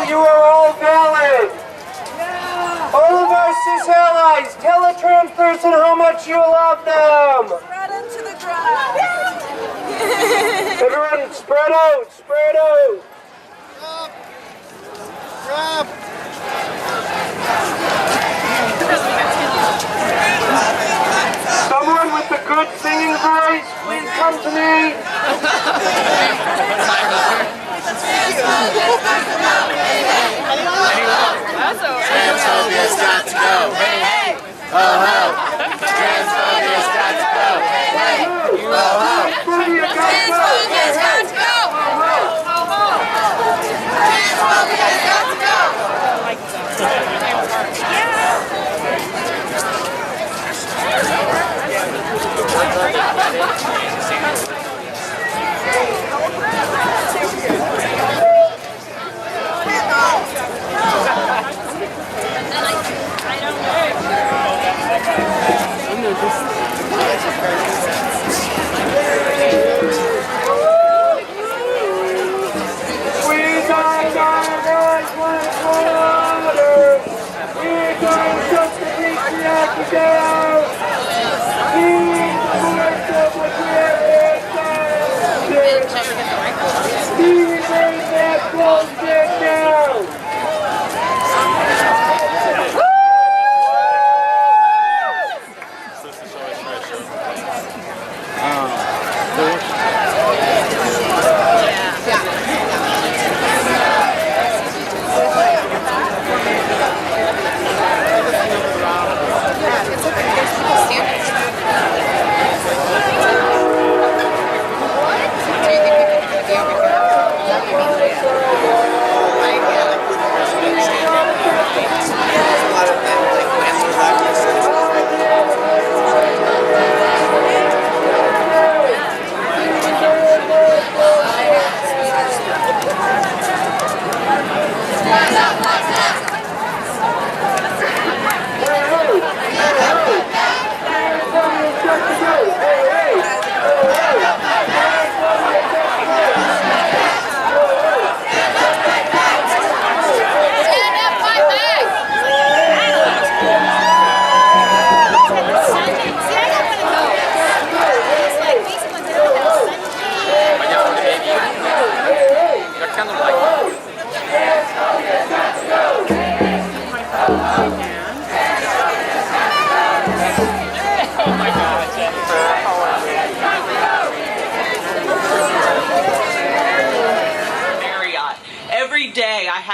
You are all valid. All of our cis allies, tell a trans person how much you love them. Spread into the ground. Everyone, spread out, spread out. Rob. Someone with a good singing voice, please come to me. Transphobia's got to go. Hey, hey. Oh, ho. Transphobia's got to go. Hey, hey. Oh, ho. Transphobia's got to go. Transphobia's got to go.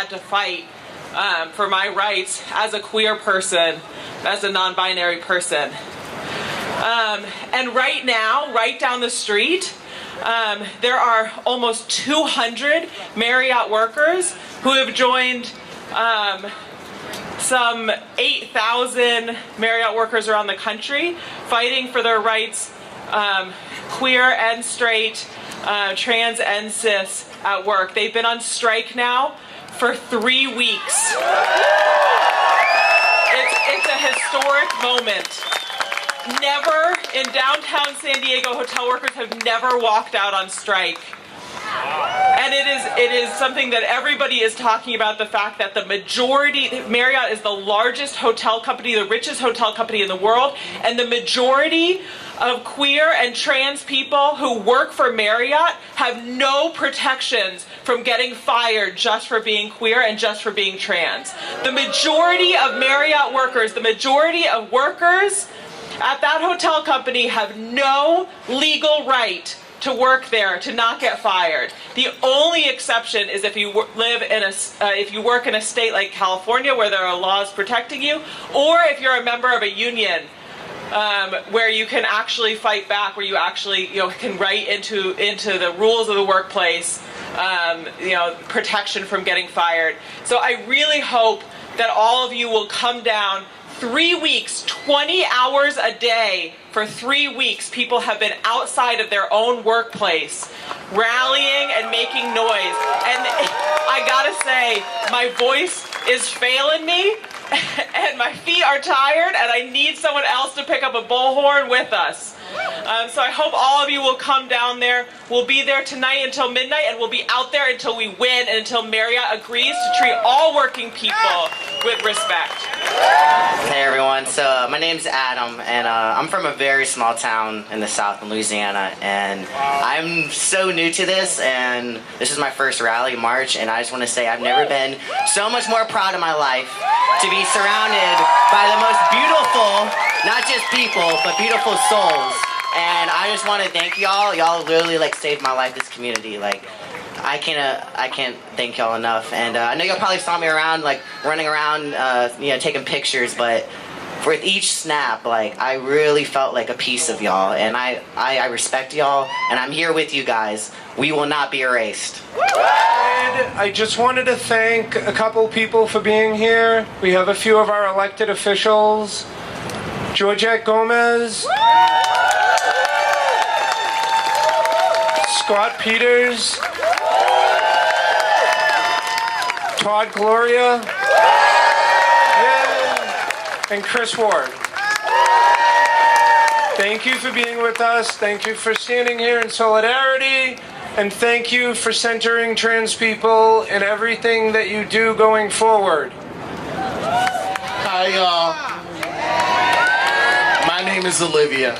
To fight for my rights as a queer person, as a non-binary person. And right now, right down the street, there are almost 200 Marriott workers who have joined some 8,000 Marriott workers around the country fighting for their rights, queer and straight, trans and cis at work. They've been on strike now for 3 weeks. It's a historic moment. Never in downtown San Diego, hotel workers have never walked out on strike. And it is something that everybody is talking about, the fact that the majority, Marriott is the largest hotel company, the richest hotel company in the world, and the majority of queer and trans people who work for Marriott have no protections from getting fired just for being queer and just for being trans. The majority of Marriott workers, the majority of workers at that hotel company have no legal right to work there, to not get fired. The only exception is if you live in if you work in a state like California where there are laws protecting you, or if you're a member of a union where you can actually fight back, where you actually can write into the rules of the workplace protection from getting fired. So I really hope that all of you will come down. 3 weeks, 20 hours a day for 3 weeks, people have been outside of their own workplace, rallying and making noise. And I gotta say, my voice is failing me, and my feet are tired, and I need someone else to pick up a bullhorn with us. So I hope all of you will come down there. We'll be there tonight until midnight, and we'll be out there until we win and until Marriott agrees to treat all working people with respect. Hey everyone, so my name's Adam, and I'm from a very small town in the south in Louisiana, and I'm so new to this, and this is my first rally march, and I just want to say I've never been so much more proud of my life to be surrounded by the most beautiful, not just people, but beautiful souls. And I just want to thank y'all. Y'all literally saved my life, this community. I can't thank y'all enough. And I know y'all probably saw me around, running around, taking pictures. But with each snap, I really felt like a piece of y'all. And I respect y'all. And I'm here with you guys. We will not be erased. I just wanted to thank a couple people for being here. We have a few of our elected officials. Georgette Gomez. Scott Peters. Todd Gloria. And Chris Ward. Thank you for being with us. Thank you for standing here in solidarity. And thank you for centering trans people in everything that you do going forward. Hi, y'all. My name is Olivia.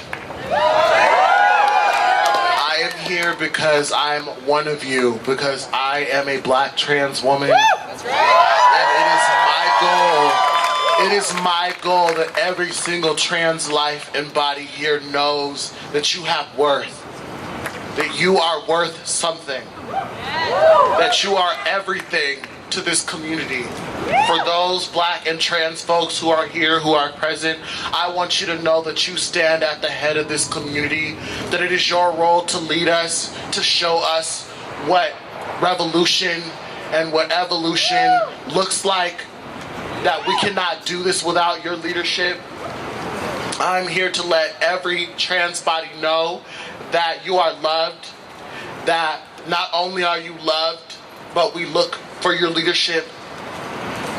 I am here because I'm one of you, because I am a black trans woman. And it is my goal that every single trans life embodied here knows that you have worth. That you are worth something. That you are everything to this community. For those black and trans folks who are here, who are present, I want you to know that you stand at the head of this community, that it is your role to lead us, to show us what revolution and what evolution looks like, that we cannot do this without your leadership. I'm here to let every trans body know that you are loved, that not only are you loved, but we look for your leadership,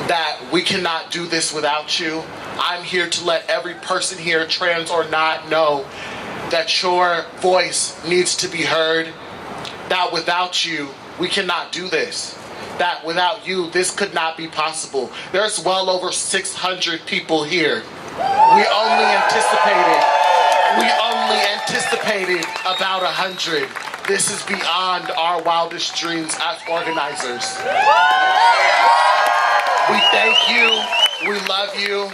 that we cannot do this without you. I'm here to let every person here, trans or not, know that your voice needs to be heard, that without you, we cannot do this. That without you, this could not be possible. There's well over 600 people here. We only anticipated about 100. This is beyond our wildest dreams as organizers. We thank you. We love you.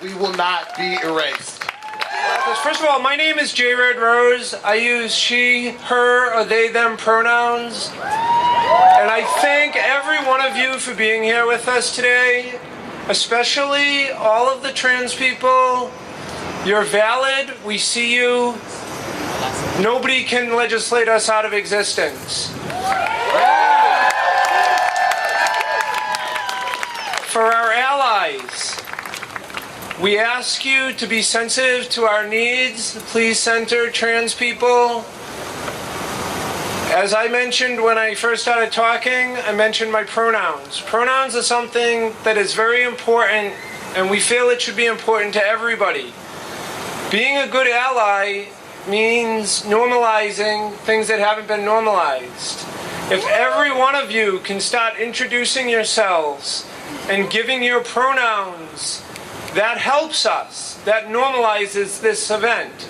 We will not be erased. First of all, my name is J. Red Rose. I use she, her, or they, them pronouns. And I thank every one of you for being here with us today, especially all of the trans people. You're valid. We see you. Nobody can legislate us out of existence. For our allies, we ask you to be sensitive to our needs. Please center trans people. As I mentioned when I first started talking, I mentioned my pronouns. Pronouns are something that is very important, and we feel it should be important to everybody. Being a good ally means normalizing things that haven't been normalized. If every one of you can start introducing yourselves and giving your pronouns, that helps us. That normalizes this event.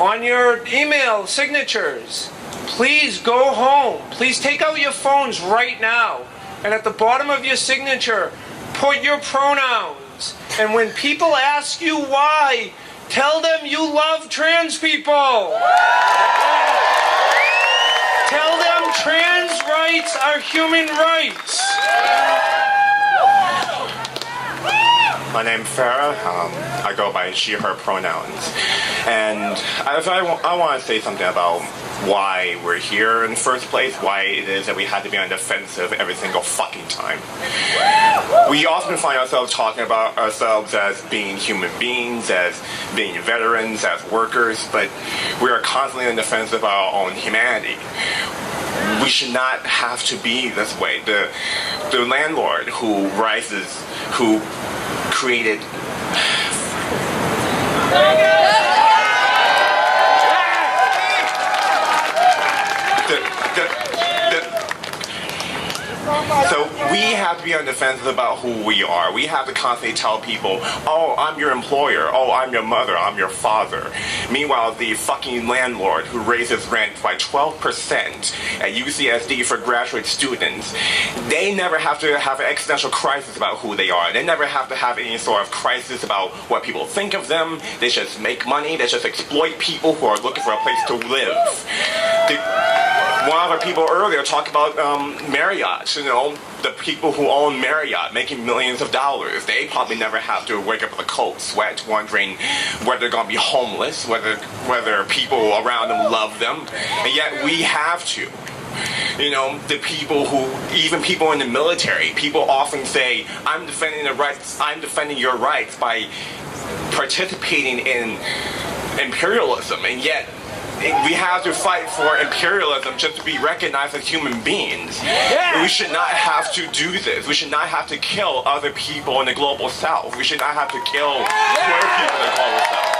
On your email signatures, please go home. Please take out your phones right now. And at the bottom of your signature, put your pronouns. And when people ask you why, tell them you love trans people. Tell them trans rights are human rights. My name's Farah. I go by she, her pronouns. And I want to say something about why we're here in the first place, why it is that we had to be on the defensive every single fucking time. We often find ourselves talking about ourselves as being human beings, as being veterans, as workers, but we are constantly on the defensive of our own humanity. We should not have to be this way. The landlord who created So we have to be on the defense about who we are. We have to constantly tell people, oh, I'm your employer, oh, I'm your mother, I'm your father. Meanwhile, the fucking landlord who raises rent by 12% at UCSD for graduate students, they never have to have an existential crisis about who they are. They never have to have any sort of crisis about what people think of them. They just make money. They just exploit people who are looking for a place to live. One of our people earlier talked about Marriott. You know, the people who own Marriott making millions of dollars. They probably never have to wake up with a cold sweat wondering whether they're going to be homeless, whether people around them love them. And yet we have to. You know, the people who, even people in the military, people often say, I'm defending your rights by participating in imperialism, and yet we have to fight for imperialism just to be recognized as human beings. Yeah. We should not have to do this. We should not have to kill other people in the global south. We should not have to kill queer people in the global south.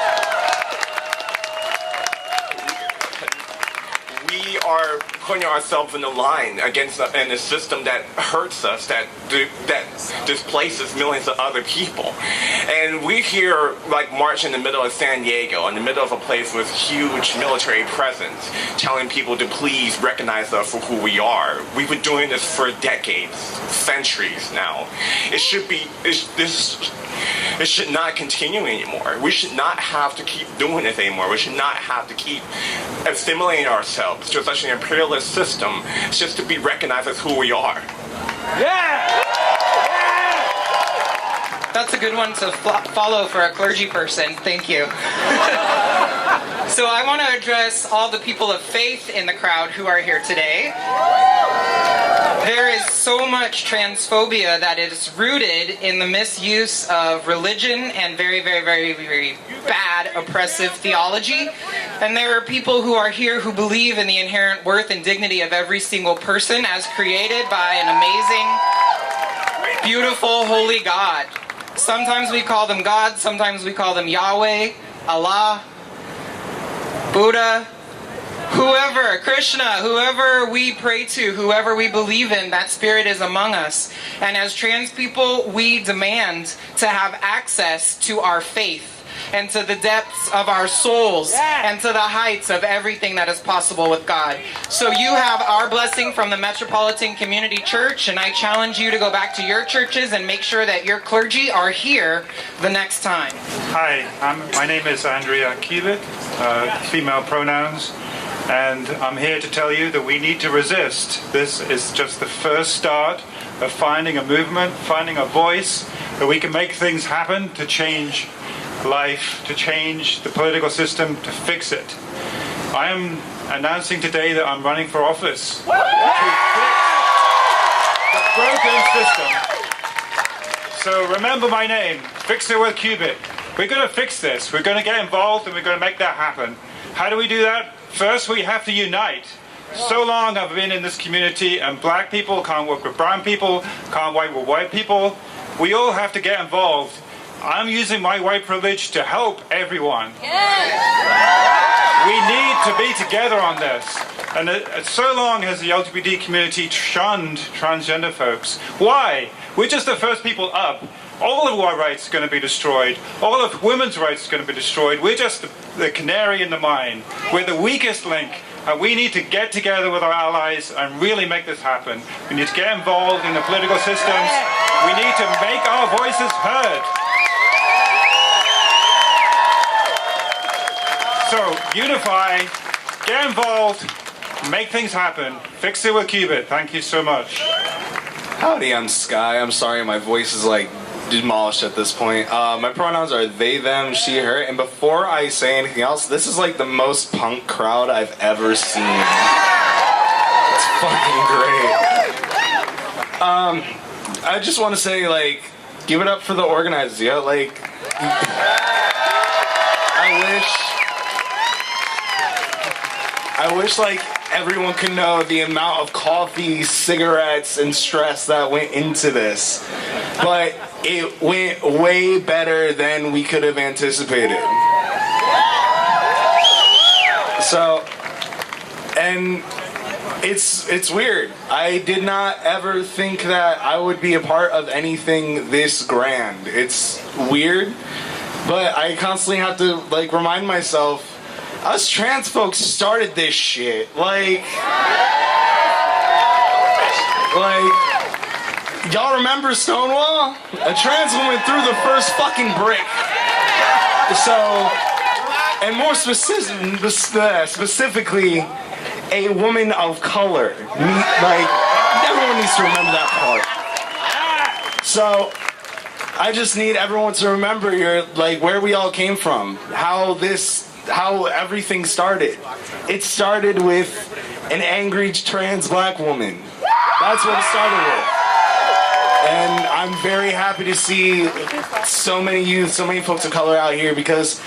We are putting ourselves in the line against in a system that hurts us, that displaces millions of other people. And we here like march in the middle of San Diego, in the middle of a place with huge military presence, telling people to please recognize us for who we are. We've been doing this for decades, centuries now. It should not continue anymore. We should not have to keep doing this anymore. We should not have to keep assimilating ourselves to such an imperialist system just to be recognized as who we are. Yeah! That's a good one to follow for a clergy person. Thank you. So I want to address all the people of faith in the crowd who are here today. There is so much transphobia that is rooted in the misuse of religion and very, very, very, very bad oppressive theology. And there are people who are here who believe in the inherent worth and dignity of every single person as created by an amazing, beautiful, holy God. Sometimes we call them God, sometimes we call them Yahweh, Allah, Buddha, whoever, Krishna, whoever we pray to, whoever we believe in, that spirit is among us. And as trans people, we demand to have access to our faith and to the depths of our souls and to the heights of everything that is possible with God. So you have our blessing from the Metropolitan Community Church, and I challenge you to go back to your churches and make sure that your clergy are here the next time. Hi, my name is Andrea Kiewit, female pronouns, and I'm here to tell you that we need to resist. This is just the first start of finding a movement, finding a voice, that we can make things happen to change life, to change the political system, to fix it. I am announcing today that I'm running for office to fix the broken system. So remember my name, Fix It with Cubit. We're going to fix this. We're going to get involved and we're going to make that happen. How do we do that? First, we have to unite. So long I've been in this community and black people can't work with brown people, can't work with white people. We all have to get involved. I'm using my white privilege to help everyone. We need to be together on this. And so long has the LGBT community shunned transgender folks. Why? We're just the first people up. All of our rights are going to be destroyed. All of women's rights are going to be destroyed. We're just the canary in the mine. We're the weakest link. And we need to get together with our allies and really make this happen. We need to get involved in the political systems. We need to make our voices heard. So, unify, get involved, make things happen. Fix it with Cubit. Thank you so much. Howdy, I'm Sky. I'm sorry my voice is like demolished at this point. My pronouns are they, them, she, her. And before I say anything else, this is like the most punk crowd I've ever seen. It's fucking great. I just want to say, like, give it up for the organizers. Yeah, like, I wish like everyone could know the amount of coffee, cigarettes, and stress that went into this. But it went way better than we could have anticipated. So, and it's weird. I did not ever think that I would be a part of anything this grand. It's weird, but I constantly have to like remind myself, us trans folks started this shit. Like, y'all remember Stonewall? A trans woman threw the first fucking brick. So, and more specifically, a woman of color. Like, everyone needs to remember that part. So, I just need everyone to remember like where we all came from, how everything started. It started with an angry trans black woman. That's what it started with. And I'm very happy to see so many youth, so many folks of color out here, because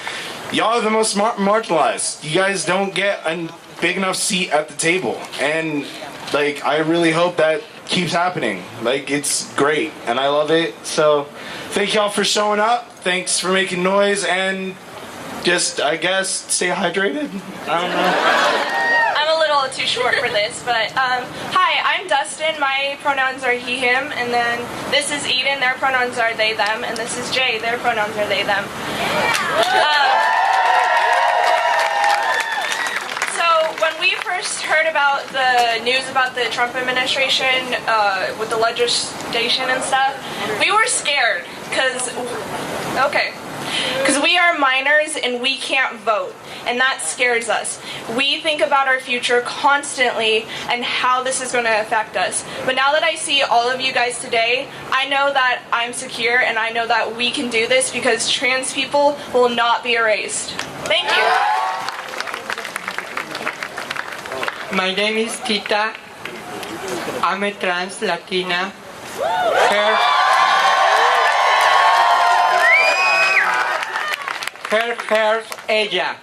y'all are the most marginalized. You guys don't get a big enough seat at the table. And like, I really hope that keeps happening. Like, it's great and I love it. So thank y'all for showing up. Thanks for making noise, and just, I guess, stay hydrated. I don't know. I'm a little too short for this, but hi, I'm Dustin. My pronouns are he, him, and then this is Eden. Their pronouns are they, them, and this is Jay. Their pronouns are they, them. So when we first heard about the news about the Trump administration with the legislation and stuff, we were scared because we are minors and we can't vote, and that scares us. We think about our future constantly and how this is going to affect us. But now that I see all of you guys today, I know that I'm secure and I know that we can do this, because trans people will not be erased. Thank you. My name is Tita. I'm a trans Latina. Her, ella.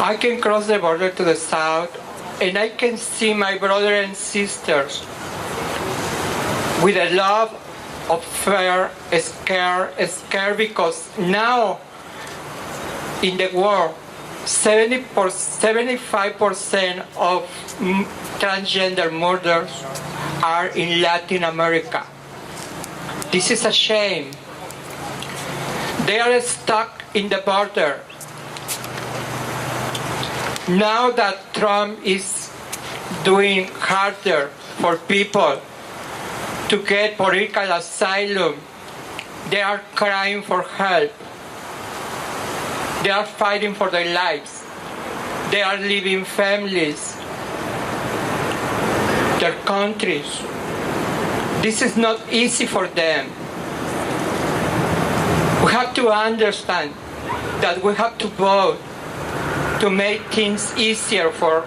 I can cross the border to the south and I can see my brothers and sisters with a love of fear, scared because now in the world 75% of transgender murders are in Latin America. This is a shame. They are stuck in the border. Now that Trump is doing harder for people to get political asylum, they are crying for help. They are fighting for their lives. They are leaving families, their countries. This is not easy for them. We have to understand that we have to vote to make things easier for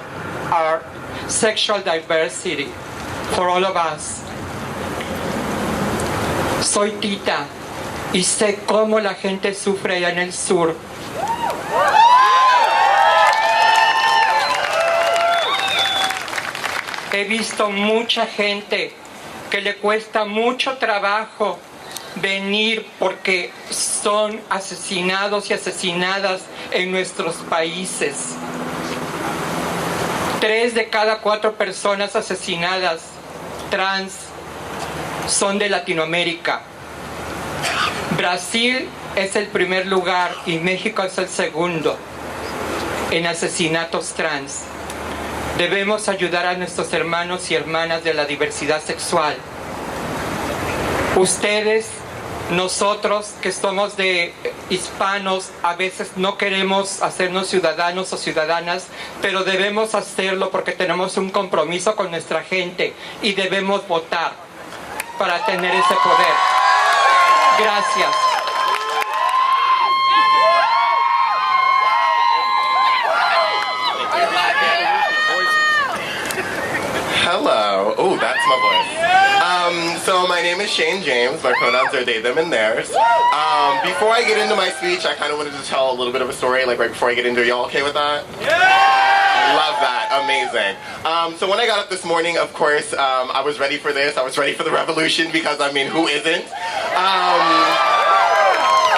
our sexual diversity, for all of us. Soy Tita y sé cómo la gente sufre allá en el sur. He visto mucha gente que le cuesta mucho trabajo venir porque son asesinados y asesinadas en nuestros países. 3 de cada 4 personas asesinadas trans son de Latinoamérica. Brasil es el primer lugar y México es el segundo en asesinatos trans. Debemos ayudar a nuestros hermanos y hermanas de la diversidad sexual. Ustedes Nosotros que somos de hispanos a veces no queremos hacernos ciudadanos o ciudadanas, pero debemos hacerlo porque tenemos un compromiso con nuestra gente y debemos votar para tener ese poder. Gracias. Hello. Oh, that's my voice. So my name is Shane James. My pronouns are they, them, and theirs. Before I get into my speech, I kind of wanted to tell a little bit of a story, like right before I get into it. Y'all okay with that? Yeah! Love that. Amazing. So when I got up this morning, of course, I was ready for this. I was ready for the revolution because, I mean, who isn't?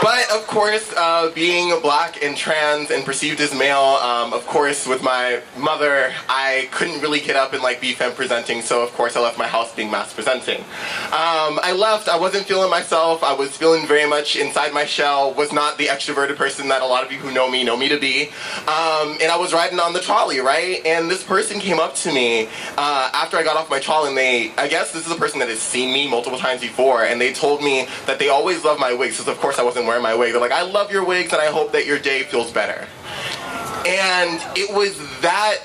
But of course, being black and trans and perceived as male, of course, with my mother, I couldn't really get up and like be femme presenting. So of course, I left my house being mass presenting. I left. I wasn't feeling myself. I was feeling very much inside my shell. Was not the extroverted person that a lot of you who know me to be. And I was riding on the trolley, right? And this person came up to me after I got off my trolley, and I guess this is a person that has seen me multiple times before, and they told me that they always love my wigs, because of course I wasn't wearing my wig. They're like, I love your wigs and I hope that your day feels better. And it was that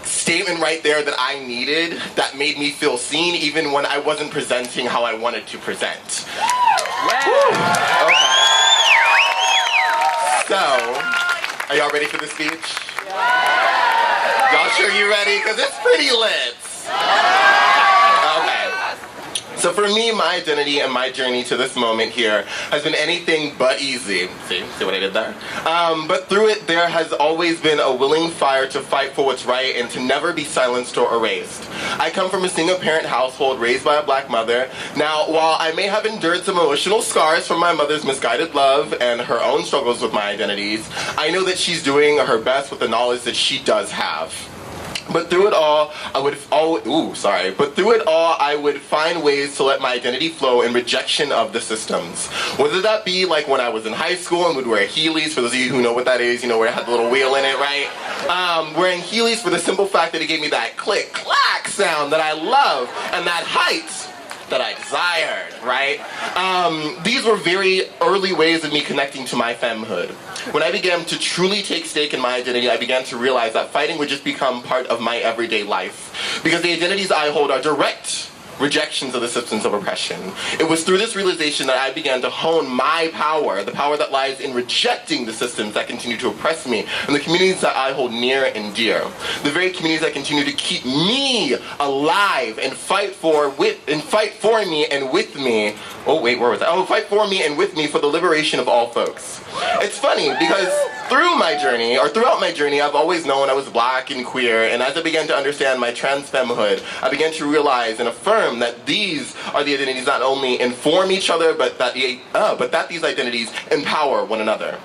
statement right there that I needed that made me feel seen even when I wasn't presenting how I wanted to present. Yeah. Okay. So, are y'all ready for the speech? Y'all sure you ready? Because it's pretty lit. Okay. So for me, my identity and my journey to this moment here has been anything but easy. See what I did there? But through it, there has always been a willing fire to fight for what's right and to never be silenced or erased. I come from a single-parent household raised by a black mother. Now, while I may have endured some emotional scars from my mother's misguided love and her own struggles with my identities, I know that she's doing her best with the knowledge that she does have. But through it all, I would find ways to let my identity flow in rejection of the systems. Whether that be like when I was in high school and would wear Heelys, for those of you who know what that is, you know where it had the little wheel in it, right? Wearing Heelys for the simple fact that it gave me that click-clack sound that I love and that height that I desired, right? These were very early ways of me connecting to my femmehood. When I began to truly take stake in my identity, I began to realize that fighting would just become part of my everyday life. Because the identities I hold are direct rejections of the systems of oppression. It was through this realization that I began to hone my power, the power that lies in rejecting the systems that continue to oppress me, and the communities that I hold near and dear. The very communities that continue to keep me alive and fight for me and with me. Oh wait, where was I? Oh, fight for me and with me for the liberation of all folks. It's funny because throughout my journey, I've always known I was black and queer, and as I began to understand my trans femmehood, I began to realize and affirm that these are the identities not only inform each other, but that these identities empower one another.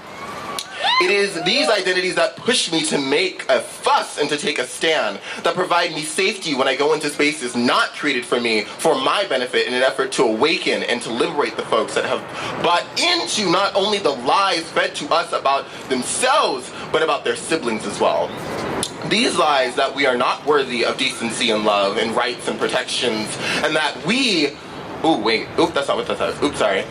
It is these identities that push me to make a fuss and to take a stand, that provide me safety when I go into spaces not created for me, for my benefit, in an effort to awaken and to liberate the folks that have bought into not only the lies fed to us about themselves, but about their siblings as well. These lies that we are not worthy of decency and love and rights and protections, and that we... that's not what that says. Oops, sorry.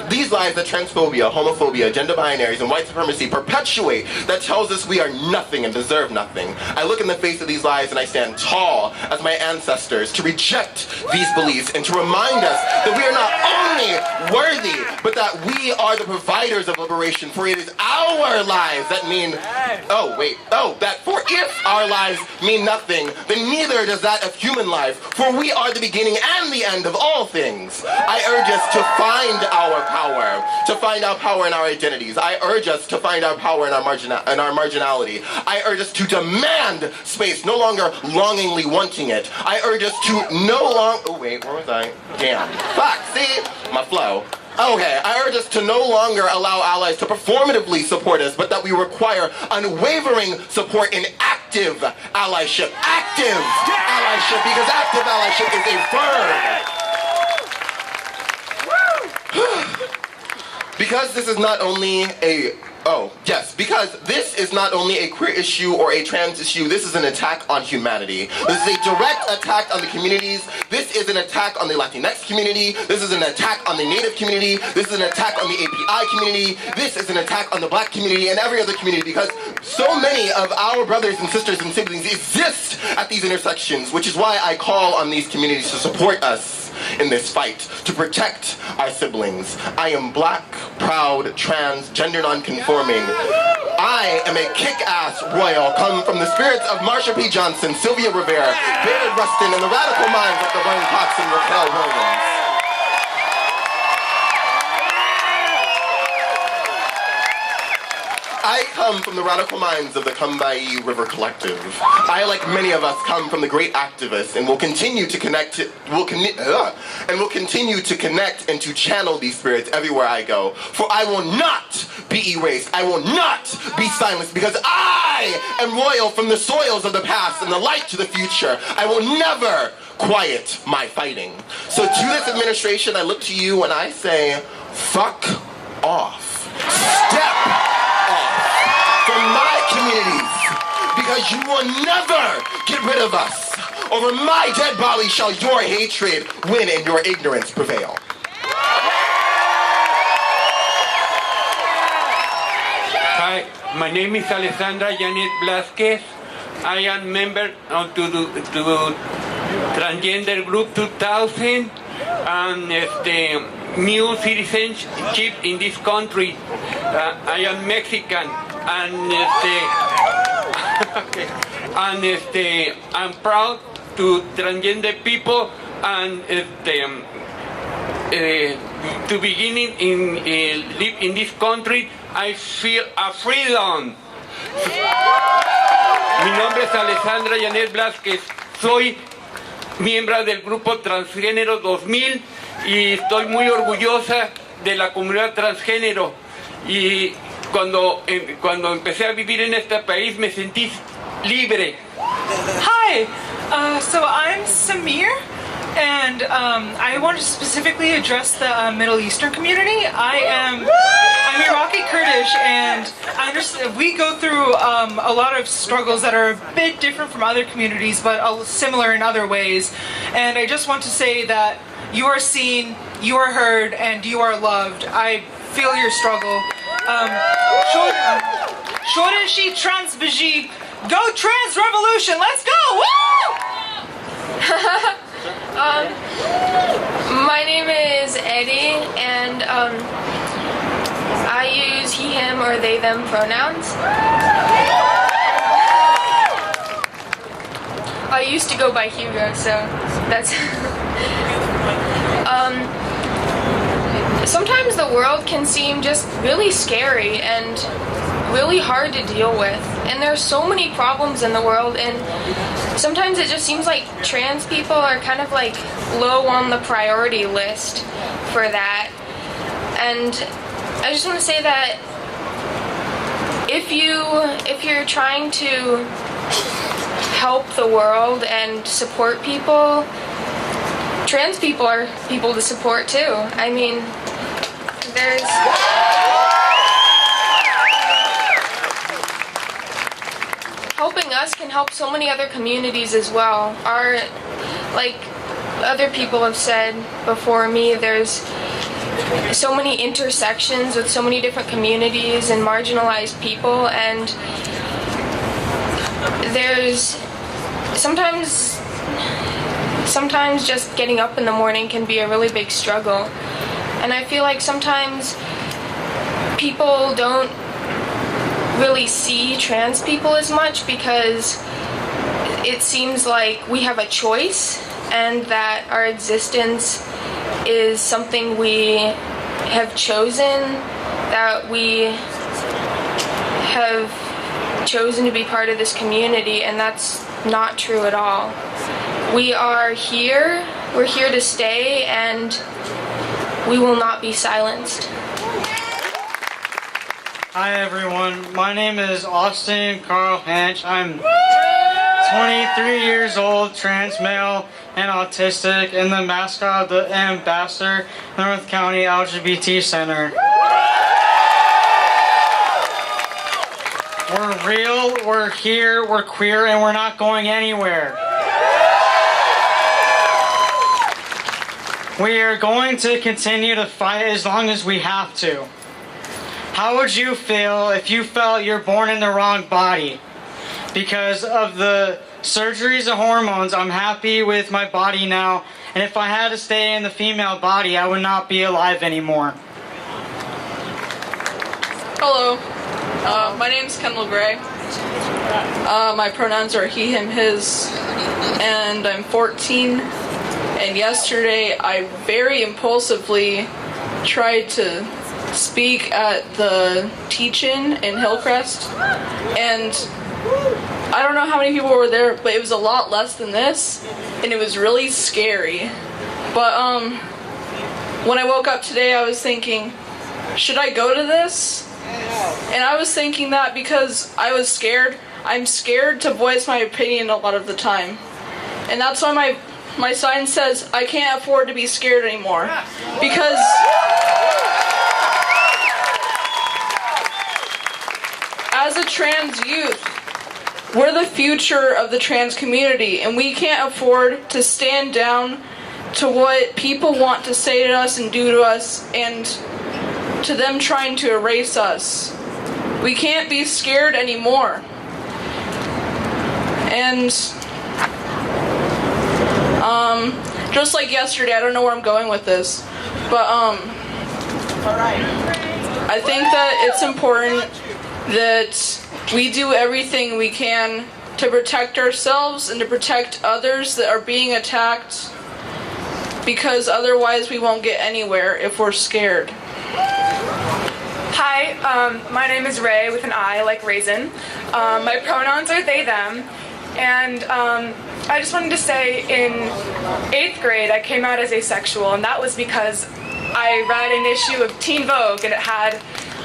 These lies that transphobia, homophobia, gender binaries, and white supremacy perpetuate that tells us we are nothing and deserve nothing. I look in the face of these lies and I stand tall as my ancestors to reject these beliefs and to remind us that we are not only worthy, but that we are the providers of liberation, for it is our lives that mean... if our lives mean nothing, then neither does that of human life, for we are the beginning and the end of all things. I urge us to find our power in our identities. I urge us to find our power in our marginality. I urge us to demand space, no longer longingly wanting it. I urge us to where was I? Damn. Fuck, see? My flow. Okay, I urge us to no longer allow allies to performatively support us, but that we require unwavering support in active allyship. Active allyship, because active allyship is a verb. Because this is not only a Oh, yes, because this is not only a queer issue or a trans issue, this is an attack on humanity. This is a direct attack on the communities. This is an attack on the Latinx community. This is an attack on the Native community. This is an attack on the API community. This is an attack on the Black community and every other community, because so many of our brothers and sisters and siblings exist at these intersections, which is why I call on these communities to support us in this fight, to protect our siblings. I am Black, proud, trans, gender non-conforming. I am a kick-ass royal, come from the spirits of Marsha P. Johnson, Sylvia Rivera, David Rustin, and the radical minds of Laverne Cox and Raquel Williams. I come from the radical minds of the Kambai River Collective. I, like many of us, come from the great activists and will continue to connect and to channel these spirits everywhere I go. For I will not be erased. I will not be silenced, because I am royal from the soils of the past and the light to the future. I will never quiet my fighting. So to this administration, I look to you and I say, fuck off. Step from my communities, because you will never get rid of us. Over my dead body shall your hatred win and your ignorance prevail. Hi, my name is Alessandra Janet Blasquez. I am member of to Transgender Group 2000 and the new citizenship in this country. I am Mexican and I'm proud to transgender people and to beginning in live in this country. I feel a freedom. Mi nombre es Alessandra Janet Blasquez. Soy miembro del grupo Transgénero 2000 y estoy muy orgullosa de la comunidad transgénero. Y cuando empecé a vivir en este país me sentí libre. Hi, so I'm Samir, and I want to specifically address the Middle Eastern community. I'm Iraqi Kurdish, and I understand we go through a lot of struggles that are a bit different from other communities, but similar in other ways. And I just want to say that you are seen, you are heard, and you are loved. I feel your struggle. Shoreshi Transbiji, go trans revolution, let's go! Woo! My name is Eddie, and I use he, him, or they, them pronouns. I used to go by Hugo, so that's... Sometimes the world can seem just really scary and really hard to deal with. And there's so many problems in the world, and sometimes it just seems like trans people are kind of like low on the priority list for that. And I just want to say that if you're trying to help the world and support people, trans people are people to support too. I mean, there's... Helping us can help so many other communities as well. Like other people have said before me, there's so many intersections with so many different communities and marginalized people, and there's sometimes just getting up in the morning can be a really big struggle. And I feel like sometimes people don't really see trans people as much because it seems like we have a choice and that our existence is something we have chosen, that we have chosen to be part of this community, and that's not true at all. We are here, we're here to stay, and we will not be silenced. Hi everyone, my name is Austin Carl Hanch. I'm 23 years old, trans male, and autistic, and the mascot of the Ambassador North County LGBT Center. We're real, we're here, we're queer, and we're not going anywhere. We are going to continue to fight as long as we have to. How would you feel if you felt you're born in the wrong body? Because of the surgeries and hormones, I'm happy with my body now, and if I had to stay in the female body, I would not be alive anymore. Hello, my name's Kendall Gray. My pronouns are he, him, his, and I'm 14. And yesterday I very impulsively tried to speak at the teach-in in Hillcrest, and I don't know how many people were there, but it was a lot less than this, and it was really scary. But when I woke up today, I was thinking, should I go to this? And I was thinking that because I was scared. I'm scared to voice my opinion a lot of the time, and that's why my sign says I can't afford to be scared anymore, because as a trans youth, we're the future of the trans community, and we can't afford to stand down to what people want to say to us and do to us, and to them trying to erase us. We can't be scared anymore. And just like yesterday, I don't know where I'm going with this, but I think that it's important that we do everything we can to protect ourselves and to protect others that are being attacked, because otherwise we won't get anywhere if we're scared. Hi, my name is Ray with an I, like raisin. My pronouns are they, them, and I just wanted to say in 8th grade I came out as asexual, and that was because I read an issue of Teen Vogue and it had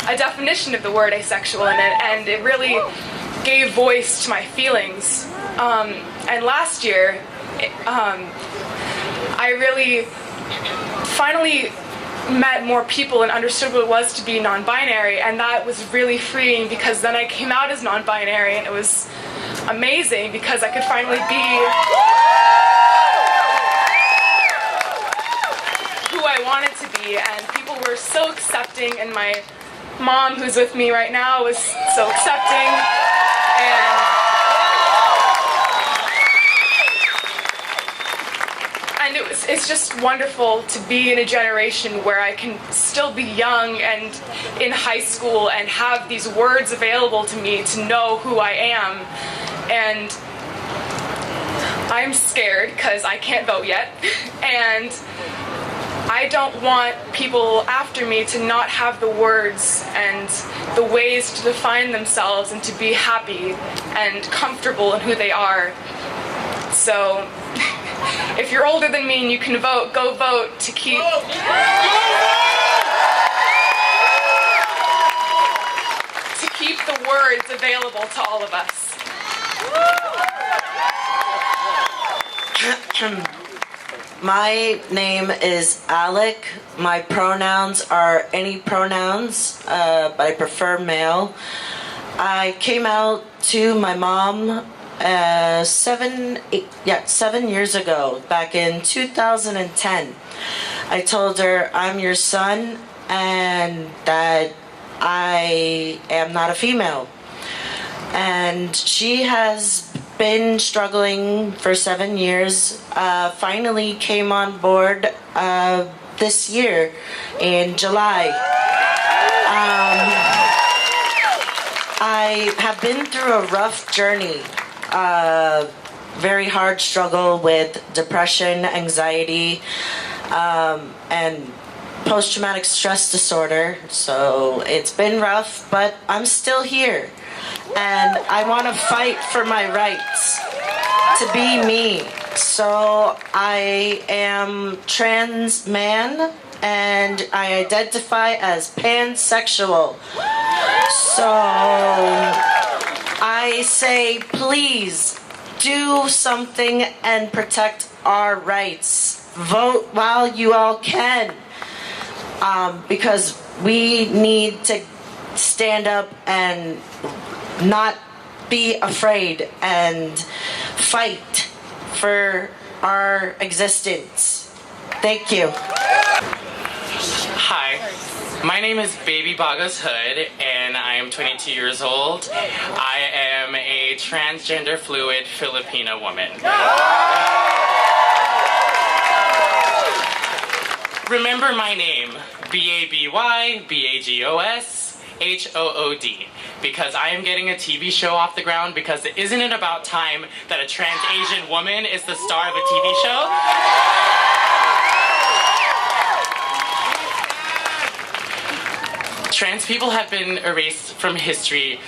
a definition of the word asexual in it, and it really gave voice to my feelings. And last year, I really finally met more people and understood what it was to be non-binary, and that was really freeing, because then I came out as non-binary, and it was amazing because I could finally be who I wanted to be, and people were so accepting, and my mom, who's with me right now, was so accepting, and it's just wonderful to be in a generation where I can still be young and in high school and have these words available to me to know who I am. And I'm scared because I can't vote yet, and I don't want people after me to not have the words and the ways to define themselves and to be happy and comfortable in who they are. So if you're older than me and you can vote, go vote to keep the words available to all of us. My name is Alec. My pronouns are any pronouns, but I prefer male. I came out to my mom 7 years ago, back in 2010. I told her I'm your son and that I am not a female. And she has been struggling for 7 years, finally came on board this year in July. I have been through a rough journey, very hard struggle with depression, anxiety, and post-traumatic stress disorder. So it's been rough, but I'm still here. And I want to fight for my rights to be me. So I am trans man, and I identify as pansexual. So I say, please do something and protect our rights. Vote while you all can, because we need to stand up and not be afraid and fight for our existence. Thank you. Hi, my name is Baby Bagas Hood, and I am 22 years old. I am a transgender fluid Filipino woman. Remember my name, BABY-BAGOS-HOOD, because I am getting a TV show off the ground, because isn't it about time that a trans Asian woman is the star of a TV show? Trans people have been erased from history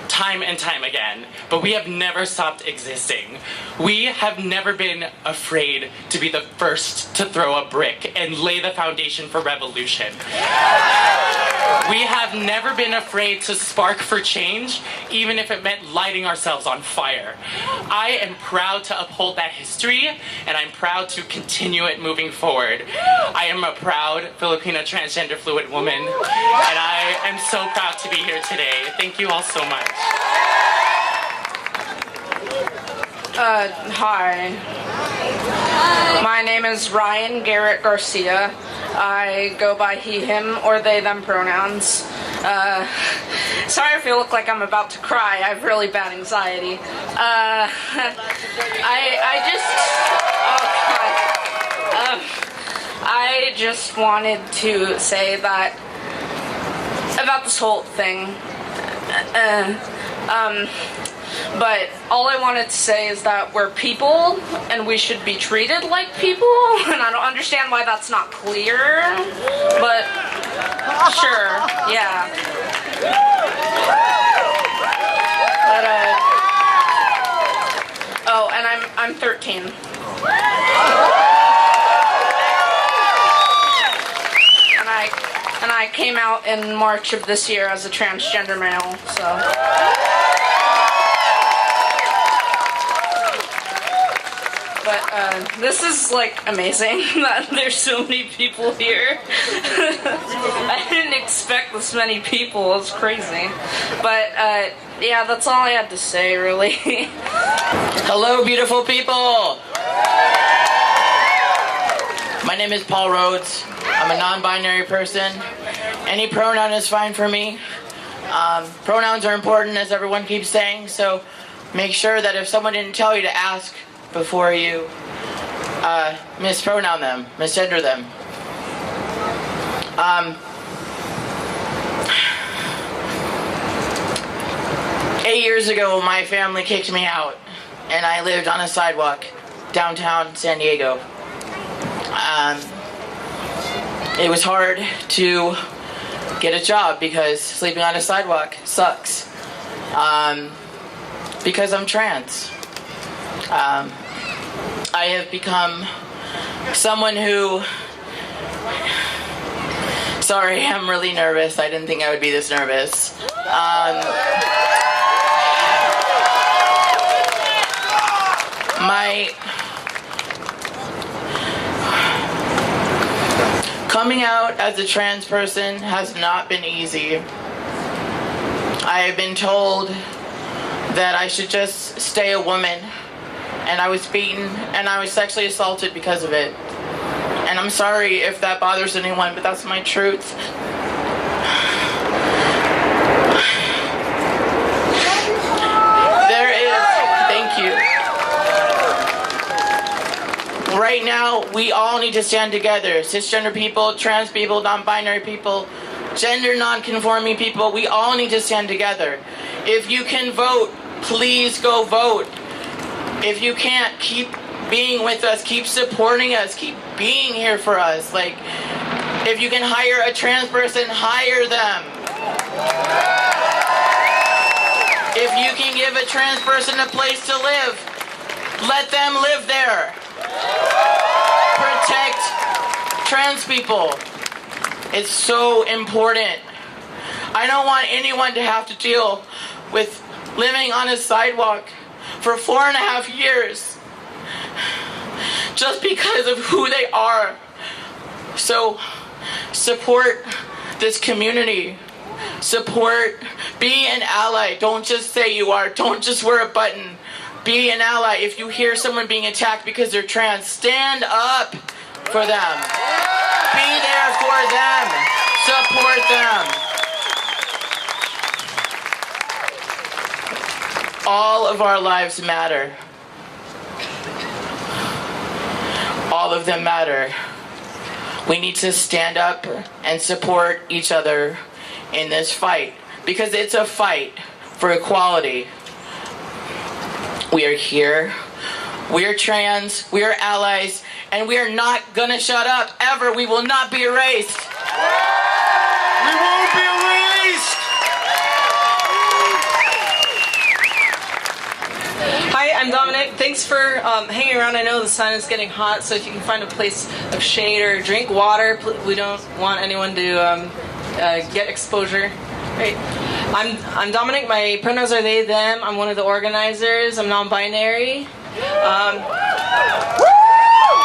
time and time again, but we have never stopped existing. We have never been afraid to be the first to throw a brick and lay the foundation for revolution. We have never been afraid to spark for change, even if it meant lighting ourselves on fire. I am proud to uphold that history, and I'm proud to continue it moving forward. I am a proud Filipino transgender fluid woman, and I am so proud to be here today. Thank you all so much. Hi. My name is Ryan Garrett Garcia. I go by he, him, or they, them pronouns. Sorry if I look like I'm about to cry. I have really bad anxiety. I just wanted to say that about this whole thing. But all I wanted to say is that we're people and we should be treated like people, and I don't understand why that's not clear, but sure, yeah. But oh, and I'm 13. And I came out in March of this year as a transgender male, so. But this is like amazing that there's so many people here. I didn't expect this many people. It's crazy. But yeah, that's all I had to say, really. Hello, beautiful people. My name is Paul Rhodes. I'm a non-binary person. Any pronoun is fine for me. Pronouns are important, as everyone keeps saying, so make sure that if someone didn't tell you to ask before you mispronoun them, misgender them. 8 years ago, my family kicked me out, and I lived on a sidewalk downtown San Diego. It was hard to get a job because sleeping on a sidewalk sucks. Because I'm trans. I have become someone who... Sorry, I'm really nervous. I didn't think I would be this nervous. My coming out as a trans person has not been easy. I have been told that I should just stay a woman, and I was beaten and I was sexually assaulted because of it. And I'm sorry if that bothers anyone, but that's my truth. Thank you. Right now, we all need to stand together. Cisgender people, trans people, non-binary people, gender non-conforming people, we all need to stand together. If you can vote, please go vote. If you can't, keep being with us, keep supporting us, keep being here for us. Like, if you can hire a trans person, hire them. If you can give a trans person a place to live, let them live there. Protect trans people. It's so important. I don't want anyone to have to deal with living on a sidewalk for 4.5 years just because of who they are. So support this community. Support. Be an ally. Don't just say you are. Don't just wear a button. Be an ally. If you hear someone being attacked because they're trans, stand up for them. Be there for them. Support them. All of our lives matter. All of them matter. We need to stand up and support each other in this fight, because it's a fight for equality. We are here. We are trans. We are allies. And we are not gonna shut up ever. We will not be erased. We won't be erased! Hi, I'm Dominic. Thanks for hanging around. I know the sun is getting hot, so if you can find a place of shade or drink water, we don't want anyone to get exposure. Right. I'm Dominic. My pronouns are they, them. I'm one of the organizers. I'm non-binary.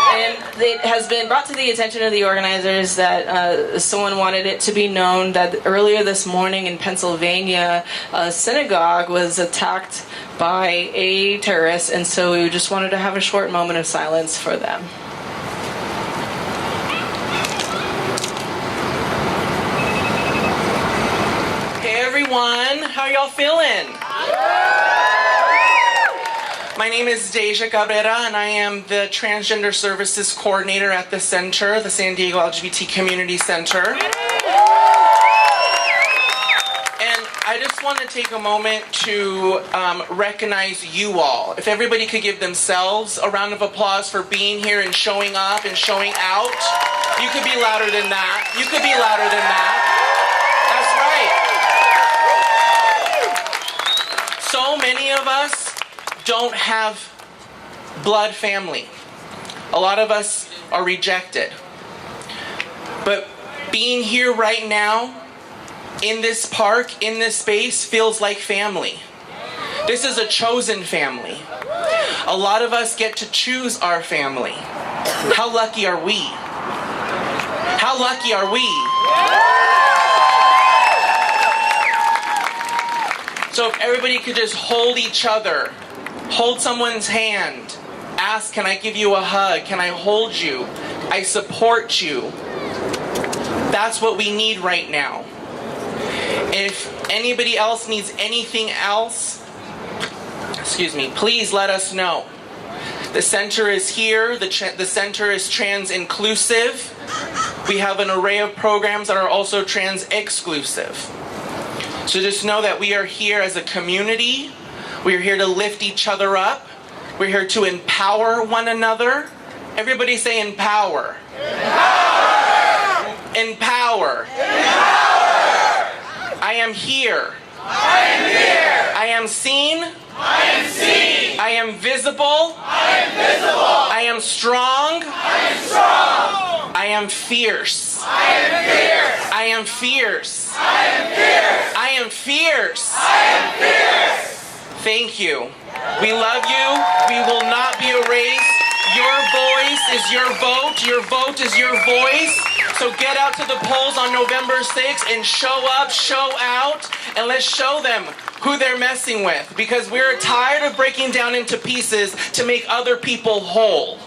And it has been brought to the attention of the organizers that someone wanted it to be known that earlier this morning in Pennsylvania, a synagogue was attacked by a terrorist, and so we just wanted to have a short moment of silence for them. Hey everyone, how y'all feeling? My name is Deja Cabrera, and I am the Transgender Services Coordinator at the Center, the San Diego LGBT Community Center. And I just want to take a moment to recognize you all. If everybody could give themselves a round of applause for being here and showing up and showing out. You could be louder than that. You could be louder than that. That's right. So many of us don't have blood family. A lot of us are rejected. But being here right now, in this park, in this space, feels like family. This is a chosen family. A lot of us get to choose our family. How lucky are we? How lucky are we? So if everybody could just hold each other, hold someone's hand, ask, can I give you a hug? Can I hold you? I support you. That's what we need right now. If anybody else needs anything else, please let us know. The center is here. The center is trans inclusive. We have an array of programs that are also trans exclusive. So just know that we are here as a community. We're here to lift each other up. We're here to empower one another. Everybody say empower. Empower. Empower. Empower. I am here. I am here. I am seen. I am seen. I am visible. I am visible. I am strong. I am strong. I am fierce. I am fierce. I am fierce. I am fierce. I am fierce. I am fierce. Thank you. We love you. We will not be erased. Your voice is your vote. Your vote is your voice. So get out to the polls on November 6th and show up, show out, and let's show them who they're messing with. Because we're tired of breaking down into pieces to make other people whole.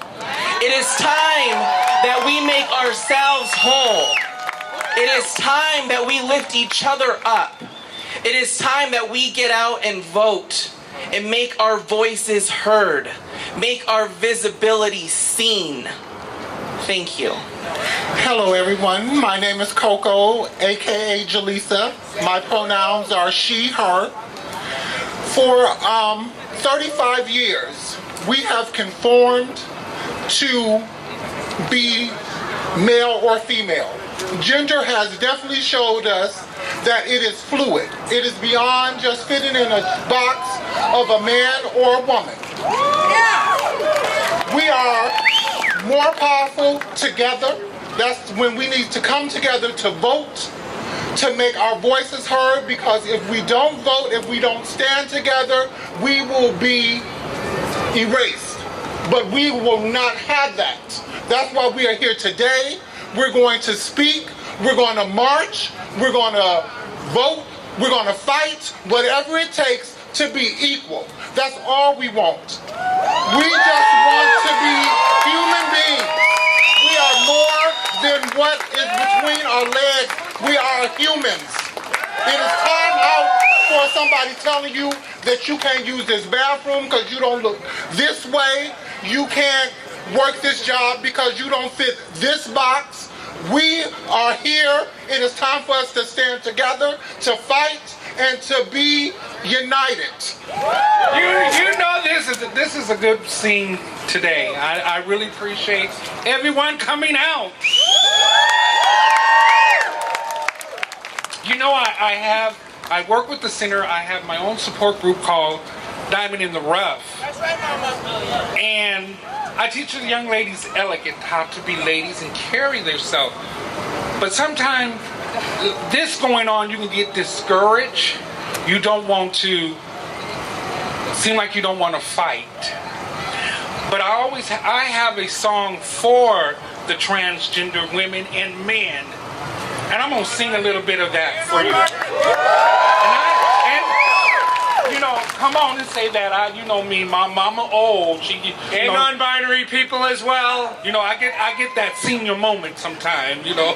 It is time that we make ourselves whole. It is time that we lift each other up. It is time that we get out and vote and make our voices heard, make our visibility seen. Thank you. Hello everyone, my name is Coco, aka Jaleesa. My pronouns are she, her. For 35 years, we have conformed to be male or female. Gender has definitely showed us that it is fluid. It is beyond just fitting in a box of a man or a woman. We are more powerful together. That's when we need to come together to vote, to make our voices heard, because if we don't vote, if we don't stand together, we will be erased. But we will not have that. That's why we are here today. We're going to speak, we're going to march, we're going to vote. We're going to fight whatever it takes to be equal. That's all we want. We just want to be human beings. We are more than what is between our legs. We are humans. It is time out for somebody telling you that you can't use this bathroom because you don't look this way. You can't work this job because you don't fit this box. We are here. It is time for us to stand together, to fight, and to be united. You know this is a good scene today. I really appreciate everyone coming out. You know, I work with the center. I have my own support group called Diamond in the Rough. That's right, Mama. And I teach the young ladies elegant how to be ladies and carry themselves. But sometimes this going on, you can get discouraged. You don't want to seem like you don't want to fight. But I have a song for the transgender women and men. And I'm going to sing a little bit of that for you. And you know, come on and say that. You know me, my mama old. And non-binary people as well. You know, I get that senior moment sometime, you know.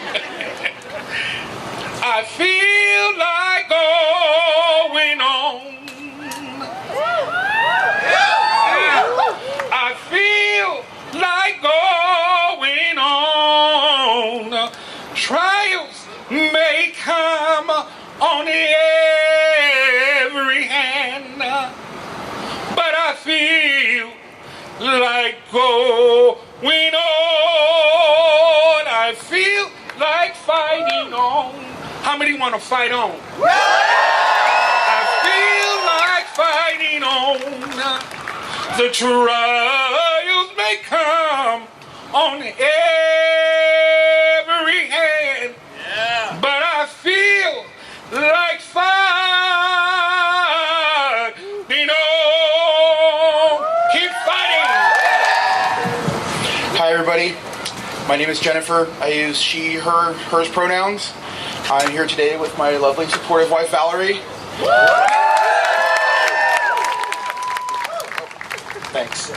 I feel like going on. I feel like going on. Trials may come on every hand, but I feel like going on. I feel like fighting on. How many want to fight on? I feel like fighting on. The trials may come on every hand, but I feel like fighting on. Keep fighting. Hi everybody, my name is Jennifer. I use she, her, hers pronouns. I'm here today with my lovely supportive wife Valerie. Thanks.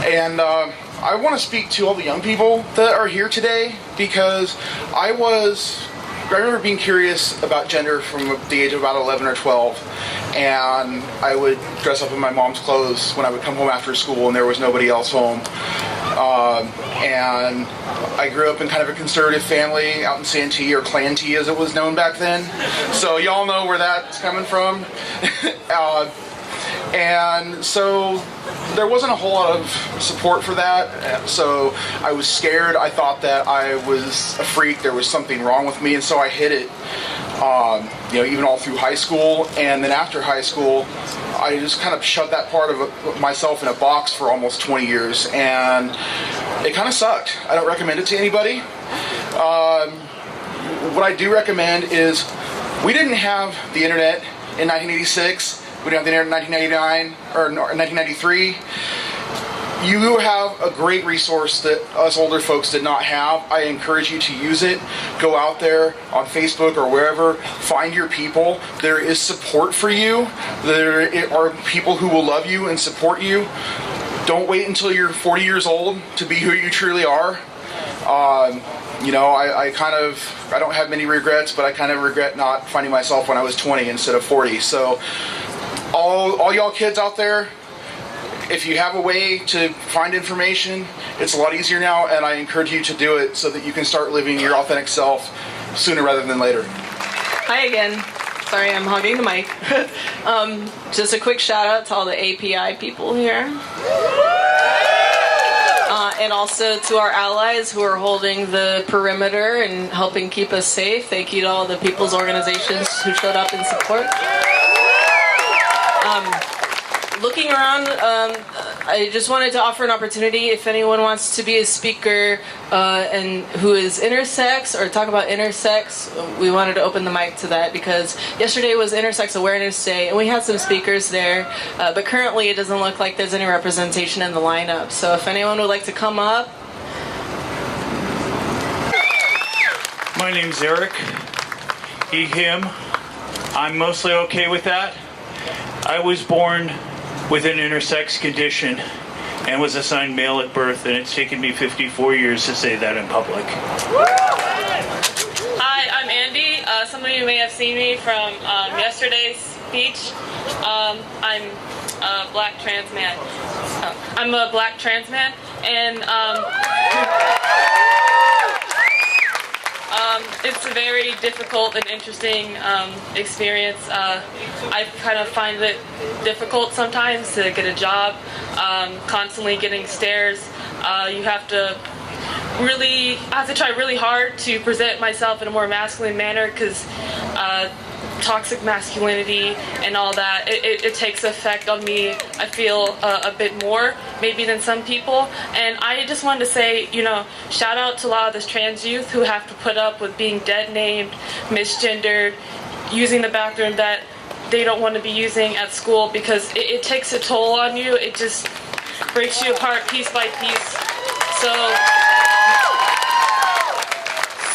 And I want to speak to all the young people that are here today because I remember being curious about gender from the age of about 11 or 12, and I would dress up in my mom's clothes when I would come home after school and there was nobody else home. And I grew up in kind of a conservative family out in Santee, or Clan T as it was known back then. So y'all know where that's coming from. And so there wasn't a whole lot of support for that. So I was scared. I thought that I was a freak. There was something wrong with me, and so I hid it. You know, even all through high school, and then after high school, I just kind of shoved that part of myself in a box for almost 20 years, and it kind of sucked. I don't recommend it to anybody. What I do recommend is, we didn't have the internet in 1986. We didn't have the internet in 1999 or 1993. You have a great resource that us older folks did not have. I encourage you to use it. Go out there on Facebook or wherever. Find your people. There is support for you. There are people who will love you and support you. Don't wait until you're 40 years old to be who you truly are. You know, I don't have many regrets, but I kind of regret not finding myself when I was 20 instead of 40. So all y'all kids out there, if you have a way to find information, it's a lot easier now, and I encourage you to do it so that you can start living your authentic self sooner rather than later. Hi again. Sorry, I'm hogging the mic. Just a quick shout out to all the API people here. And also to our allies who are holding the perimeter and helping keep us safe. Thank you to all the people's organizations who showed up in support. Looking around, I just wanted to offer an opportunity if anyone wants to be a speaker and who is intersex or talk about intersex. We wanted to open the mic to that because yesterday was Intersex Awareness Day and we had some speakers there, but currently it doesn't look like there's any representation in the lineup. So if anyone would like to come up. My name's Eric. he, him. I'm mostly okay with that. I was born with an intersex condition and was assigned male at birth, and it's taken me 54 years to say that in public. Hi, I'm Andy. Some of you may have seen me from yesterday's speech. I'm a black trans man. I'm a black trans man, and it's a very difficult and interesting experience. I kind of find it difficult sometimes to get a job, constantly getting stares. I have to try really hard to present myself in a more masculine manner because toxic masculinity and all that, it takes effect on me, I feel, a bit more maybe than some people. And I just wanted to say, shout out to a lot of this trans youth who have to put up with being dead named, misgendered, using the bathroom that they don't want to be using at school, because it takes a toll on you. It just breaks you apart piece by piece.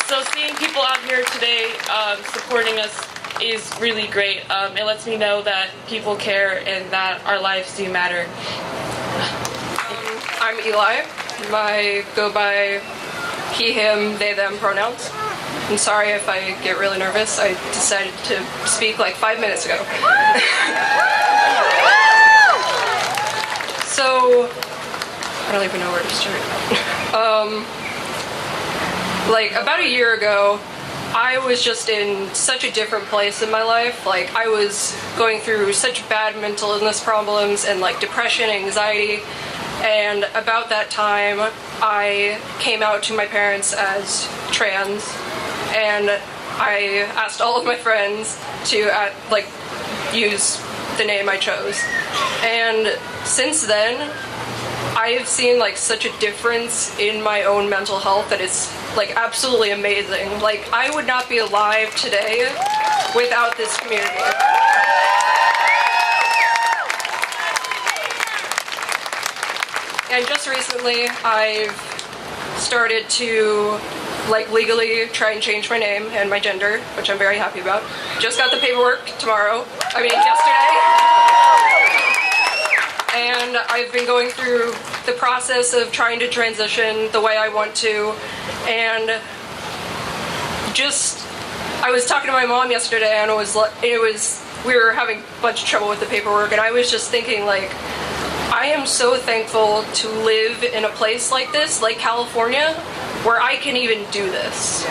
So seeing people out here today supporting us is really great. It lets me know that people care and that our lives do matter. I'm Eli. I go by he, him, they, them pronouns. I'm sorry if I get really nervous. I decided to speak like 5 minutes ago. So, I don't even know where to start. Like about a year ago, I was just in such a different place in my life. Like, I was going through such bad mental illness problems and like depression, anxiety. And about that time, I came out to my parents as trans, and I asked all of my friends to use the name I chose. And since then, I have seen like such a difference in my own mental health that it's like absolutely amazing. Like, I would not be alive today without this community. And just recently, I've started to legally try and change my name and my gender, which I'm very happy about. Just got the paperwork yesterday. And I've been going through the process of trying to transition the way I want to. And I was talking to my mom yesterday, and we were having a bunch of trouble with the paperwork, and I was just thinking, I am so thankful to live in a place like this, like California, where I can even do this.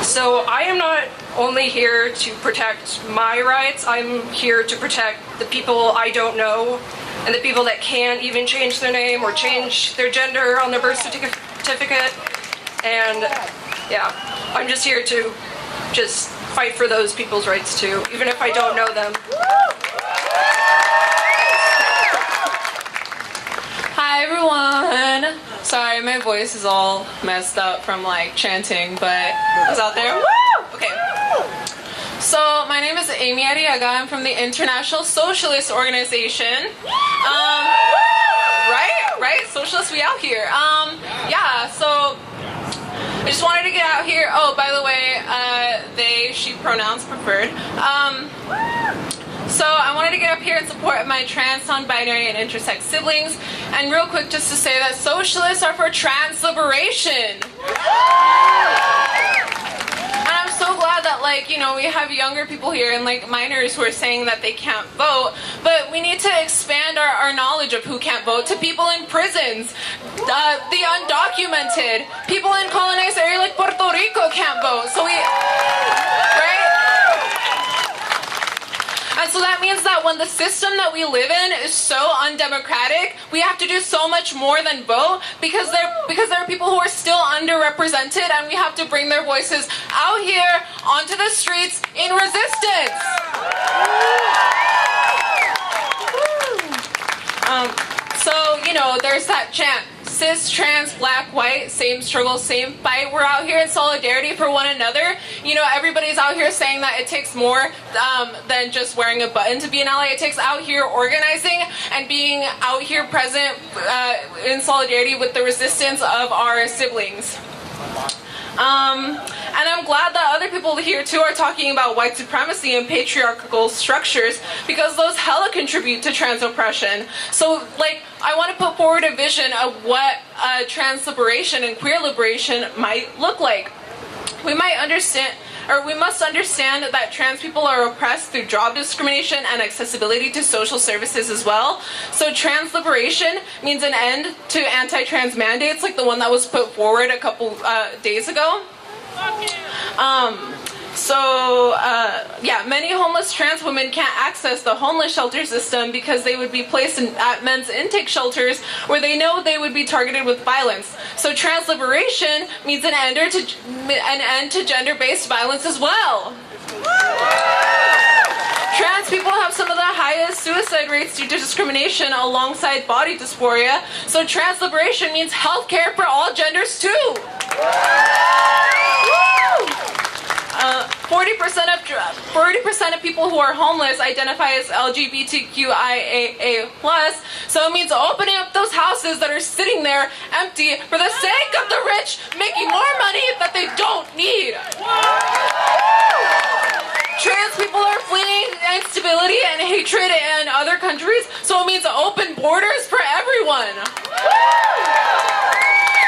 So I am not only here to protect my rights, I'm here to protect the people I don't know, and the people that can't even change their name or change their gender on their birth certificate. And yeah, I'm just here to just fight for those people's rights too, even if I don't know them. Hi everyone! Sorry, my voice is all messed up from chanting, but I was out there. Woo! Okay. So, my name is Amy Arriaga. I'm from the International Socialist Organization. Right? Socialists, we out here. Yeah, so I just wanted to get out here. Oh, by the way, they, she pronouns preferred. So I wanted to get up here and support my trans, non-binary, and intersex siblings. And real quick, just to say that socialists are for trans liberation. And I'm so glad that, we have younger people here and, minors who are saying that they can't vote. But we need to expand our knowledge of who can't vote to people in prisons, the undocumented, people in colonized area like Puerto Rico can't vote. So right? And so that means that when the system that we live in is so undemocratic, we have to do so much more than vote because there are people who are still underrepresented, and we have to bring their voices out here onto the streets in resistance. So, there's that chant, cis, trans, black, white, same struggle, same fight. We're out here in solidarity for one another. Everybody's out here saying that it takes more than just wearing a button to be an ally. It takes out here organizing and being out here present in solidarity with the resistance of our siblings. And I'm glad that other people here too are talking about white supremacy and patriarchal structures, because those hella contribute to trans oppression. So like, I want to put forward a vision of what trans liberation and queer liberation might look like. We must understand that trans people are oppressed through job discrimination and accessibility to social services as well. So trans liberation means an end to anti-trans mandates like the one that was put forward a couple days ago. Many homeless trans women can't access the homeless shelter system because they would be placed at men's intake shelters where they know they would be targeted with violence. So trans liberation means an end to gender-based violence as well. Trans people have some of the highest suicide rates due to discrimination alongside body dysphoria. So trans liberation means health care for all genders too. 40% of people who are homeless identify as LGBTQIAA+, so it means opening up those houses that are sitting there empty for the sake of the rich making more money that they don't need. Trans people are fleeing instability and hatred in other countries, so it means open borders for everyone.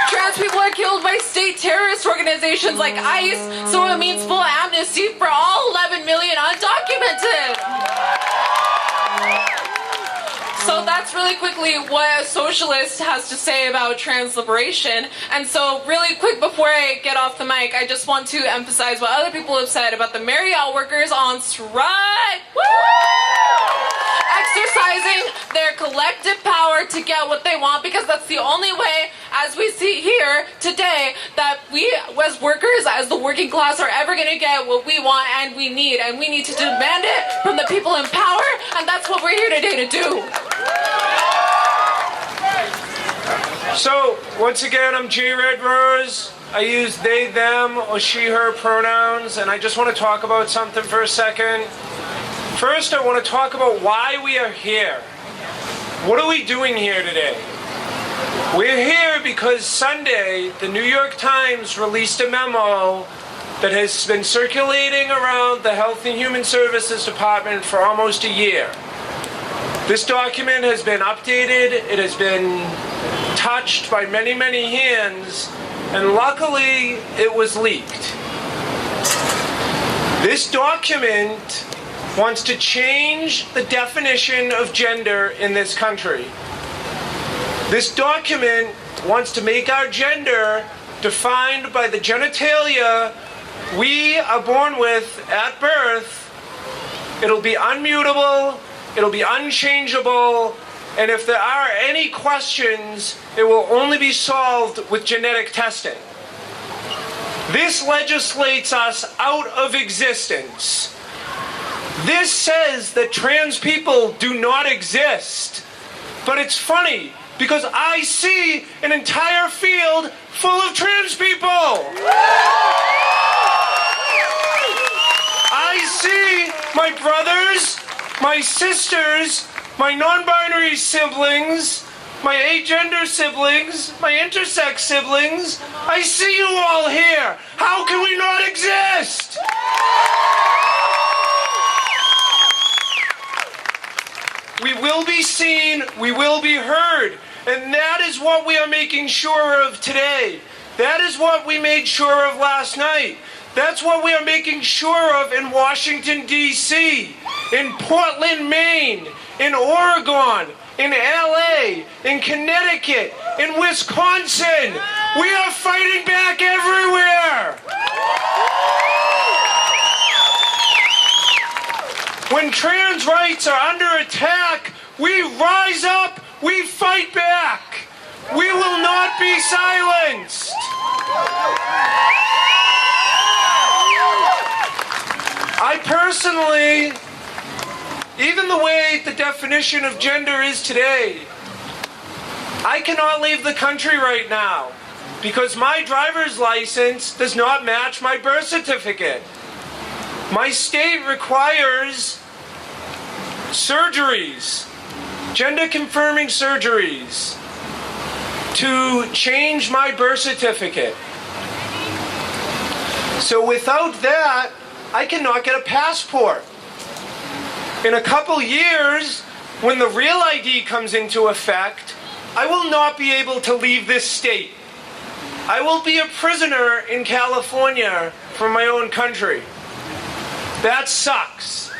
Trans people are killed by state terrorist organizations like ICE, so it means full amnesty for all 11 million undocumented. So that's really quickly what a socialist has to say about trans liberation. And so really quick before I get off the mic, I just want to emphasize what other people have said about the Marriott workers on strike. Woo! Exercising their collective power to get what they want, because that's the only way, as we see here today, that we as workers, as the working class, are ever going to get what we want and we need to demand it from the people in power, and that's what we're here today to do. So, once again, I'm J. Red Rose. I use they, them, or she, her pronouns, and I just want to talk about something for a second. First, I want to talk about why we are here. What are we doing here today? We're here because Sunday, the New York Times released a memo that has been circulating around the Health and Human Services Department for almost a year. This document has been updated, it has been touched by many, many hands, and luckily it was leaked. This document wants to change the definition of gender in this country. This document wants to make our gender defined by the genitalia we are born with at birth. It'll be unmutable, it'll be unchangeable, and if there are any questions, it will only be solved with genetic testing. This legislates us out of existence. This says that trans people do not exist. But it's funny, because I see an entire field full of trans people. I see my brothers, my sisters, my non-binary siblings, my agender siblings, my intersex siblings. I see you all here. How can we not exist? We will be seen, we will be heard, and that is what we are making sure of today. That is what we made sure of last night. That's what we are making sure of in Washington, D.C., in Portland, Maine, in Oregon, in L.A., in Connecticut, in Wisconsin. We are fighting back everywhere. When trans rights are under attack, we rise up, we fight back. We will not be silenced. I personally, even the way the definition of gender is today, I cannot leave the country right now because my driver's license does not match my birth certificate. My state requires surgeries, gender-confirming surgeries, to change my birth certificate. So without that, I cannot get a passport. In a couple years, when the real ID comes into effect, I will not be able to leave this state. I will be a prisoner in California from my own country. That sucks.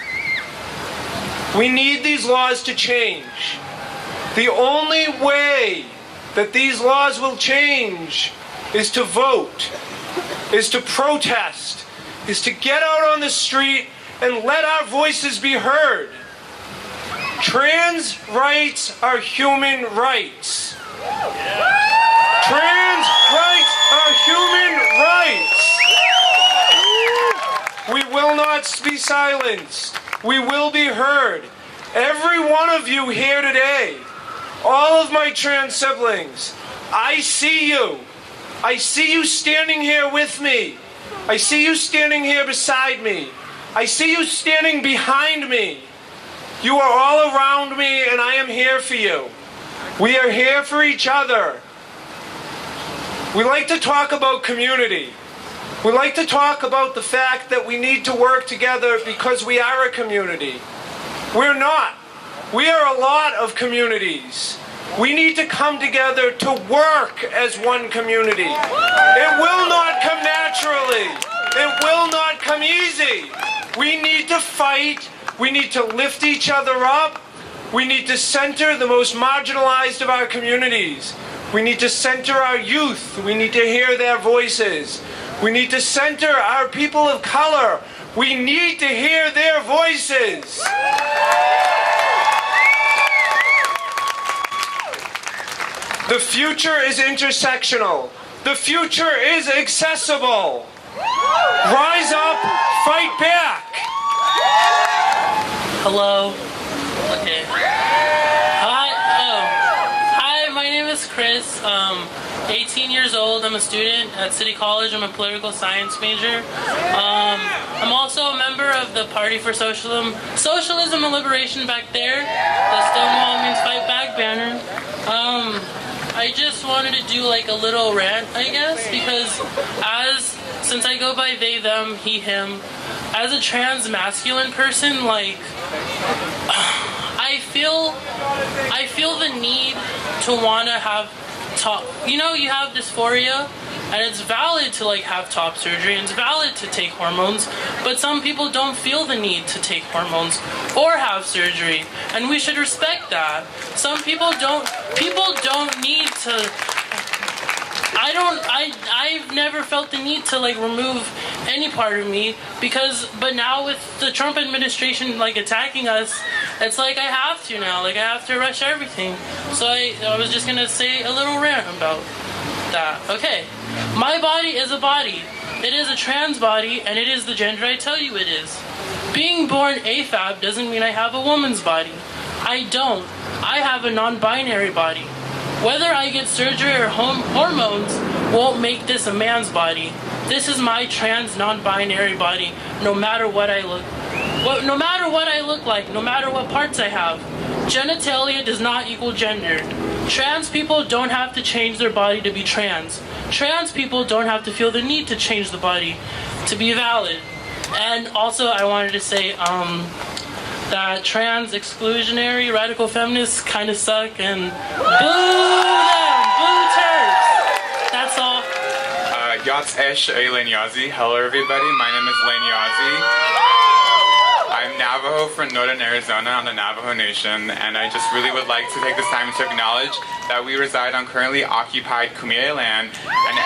We need these laws to change. The only way that these laws will change is to vote, is to protest, is to get out on the street and let our voices be heard. Trans rights are human rights. Trans rights are human rights. We will not be silenced. We will be heard. Every one of you here today, all of my trans siblings, I see you. I see you standing here with me. I see you standing here beside me. I see you standing behind me. You are all around me, and I am here for you. We are here for each other. We like to talk about community. We like to talk about the fact that we need to work together because we are a community. We're not. We are a lot of communities. We need to come together to work as one community. It will not come naturally. It will not come easy. We need to fight. We need to lift each other up. We need to center the most marginalized of our communities. We need to center our youth. We need to hear their voices. We need to center our people of color. We need to hear their voices. The future is intersectional. The future is accessible. Rise up, fight back. Hello. Okay. Hi, my name is Chris. 18 years old. I'm a student at City College. I'm a political science major. I'm also a member of the Party for Socialism and Liberation back there. The Stonewall Means Fight Back banner. I just wanted to do like a little rant, I guess, because since I go by they, them, he, him, as a trans masculine person, like, I feel the need to want to have top, you have dysphoria, and it's valid to like have top surgery, and it's valid to take hormones, but some people don't feel the need to take hormones or have surgery, and we should respect that. Some people don't need to. I've never felt the need to like remove any part of me but now with the Trump administration like attacking us, it's like I have to now, like I have to rush everything. So I was just gonna say a little rant about that. Okay, my body is a body. It is a trans body, and it is the gender I tell you it is. Being born AFAB doesn't mean I have a woman's body. I don't. I have a non-binary body. Whether I get surgery or hormones won't make this a man's body. This is my trans non-binary body, no matter what I look like, no matter what parts I have. Genitalia does not equal gender. Trans people don't have to change their body to be trans. Trans people don't have to feel the need to change the body to be valid. And also I wanted to say that trans exclusionary radical feminists kind of suck, and boo them, boo Turks. That's all. Yats Esh Len Yazi. Hello everybody, my name is Len Yazi. I'm Navajo from Northern Arizona on the Navajo Nation, and I just really would like to take this time to acknowledge that we reside on currently occupied Kumeyaay land, and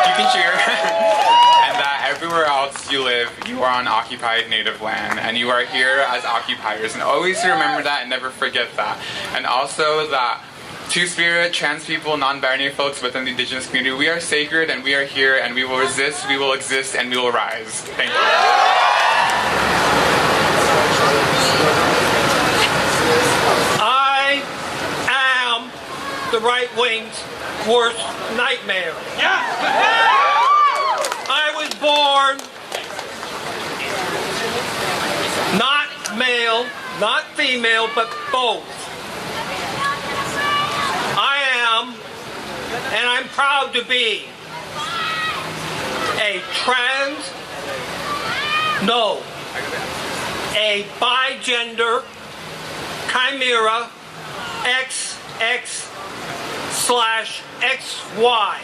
you can cheer, and that everywhere else you live, you are on occupied native land, and you are here as occupiers, and always remember that and never forget that. And also that Two-Spirit, trans people, non-binary folks within the indigenous community, we are sacred and we are here and we will resist, we will exist, and we will rise. Thank you. I am the right-wing's worst nightmare. Yeah. I was born not male, not female, but both. I am, and I'm proud to be, a trans? No. A bigender, chimera, XX/XY.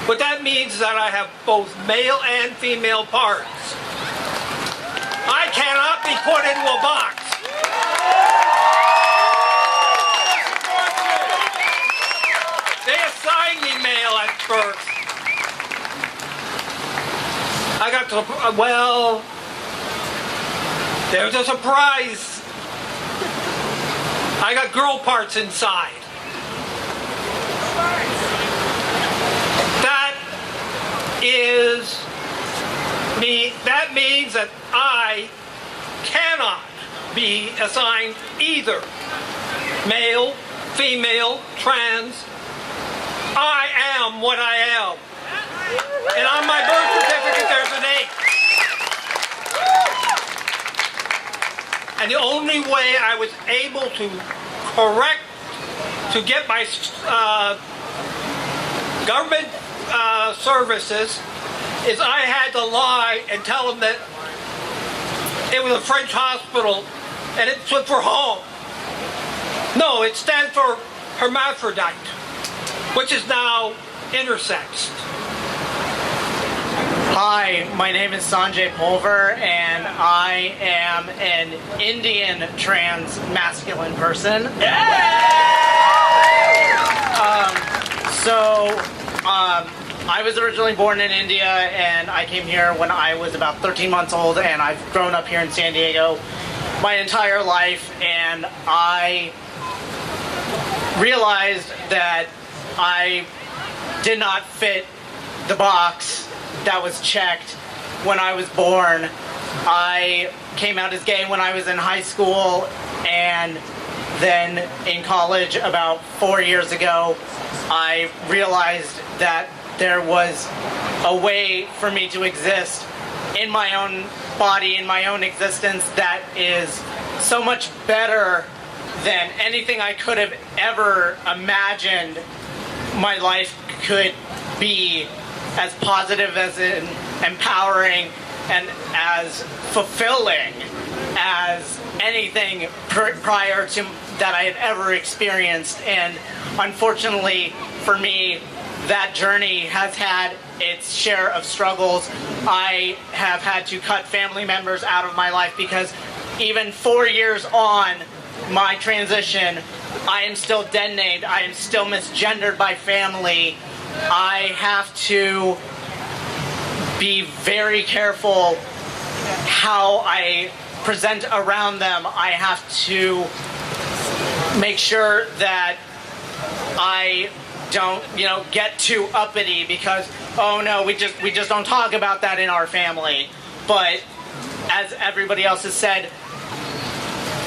What that means is that I have both male and female parts. I cannot be put into a box. They assigned me male at birth. I got to, well, there's a surprise. I got girl parts inside. That means that I cannot be assigned either male, female, trans. I am what I am. And on my birth certificate there's an 8. And the only way I was able to get my government services is I had to lie and tell them that it was a French hospital and it stood for home. No, it stands for hermaphrodite, which is now intersex. Hi, my name is Sanjay Pulver, and I am an Indian trans masculine person. I was originally born in India, and I came here when I was about 13 months old, and I've grown up here in San Diego my entire life, and I realized that I did not fit the box that was checked when I was born. I came out as gay when I was in high school, and then in college about 4 years ago, I realized that there was a way for me to exist in my own body, in my own existence, that is so much better than anything I could have ever imagined my life could be, as positive, as empowering, and as fulfilling as anything prior to that I had ever experienced. And unfortunately for me, that journey has had its share of struggles. I have had to cut family members out of my life because even 4 years on my transition, I am still dead named. I am still misgendered by family. I have to be very careful how I present around them. I have to make sure that I don't, get too uppity because, oh no, we just don't talk about that in our family. But as everybody else has said,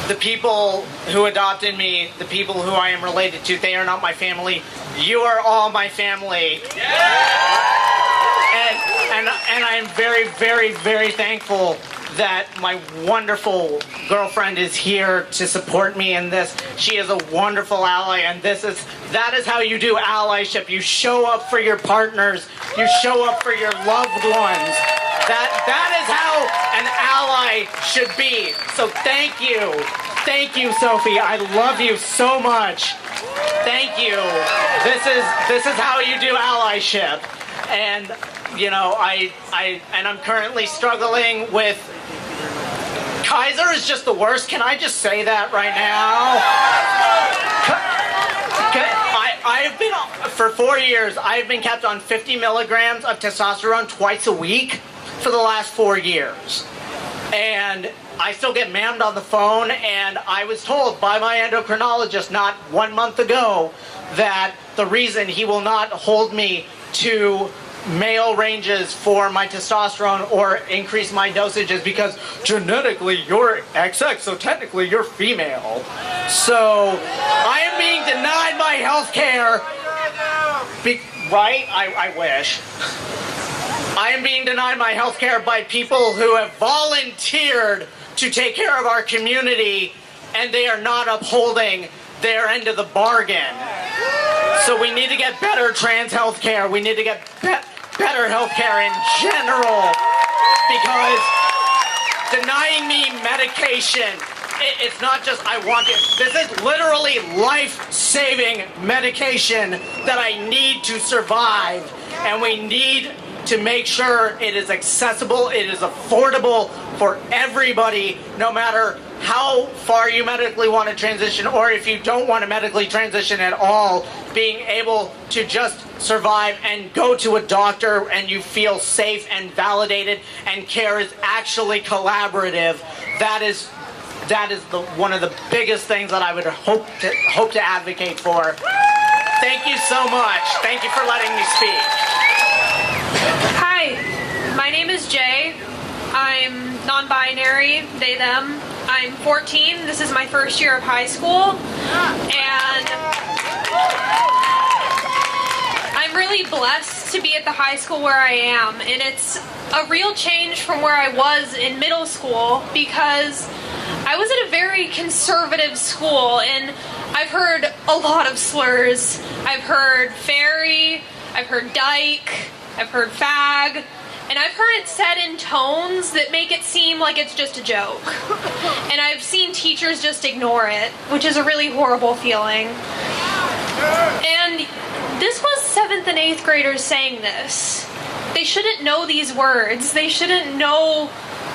the people who adopted me, the people who I am related to, they are not my family. You are all my family. And I am very, very, very thankful that my wonderful girlfriend is here to support me in this. She is a wonderful ally, and that is how you do allyship. You show up for your partners. You show up for your loved ones. That is how an ally should be. So thank you. Thank you, Sophie. I love you so much. Thank you. This is how you do allyship. And I'm currently struggling with Kaiser is just the worst. Can I just say that right now? I've been, for 4 years, I've been kept on 50 milligrams of testosterone twice a week for the last 4 years. And I still get mammed on the phone, and I was told by my endocrinologist not 1 month ago that the reason he will not hold me to male ranges for my testosterone or increase my dosage is because genetically you're XX, so technically you're female. So I am being denied my health care. Right? I wish. I am being denied my health care by people who have volunteered to take care of our community, and they are not upholding their end of the bargain. So we need to get better trans health care. We need to get better healthcare in general, because denying me medication, it's not just I want it. This is literally life-saving medication that I need to survive, and we need to make sure it is accessible, it is affordable for everybody, no matter how far you medically want to transition, or if you don't want to medically transition at all, being able to just survive and go to a doctor and you feel safe and validated and care is actually collaborative. That is one of the biggest things that I would hope to advocate for. Thank you so much. Thank you for letting me speak. Hi, my name is Jay. I'm non-binary, they, them. I'm 14. This is my first year of high school. And I'm really blessed to be at the high school where I am. And it's a real change from where I was in middle school, because I was at a very conservative school, and I've heard a lot of slurs. I've heard fairy, I've heard dyke, I've heard fag, and I've heard it said in tones that make it seem like it's just a joke. And I've seen teachers just ignore it, which is a really horrible feeling. And this was 7th and 8th graders saying this. They shouldn't know these words. They shouldn't know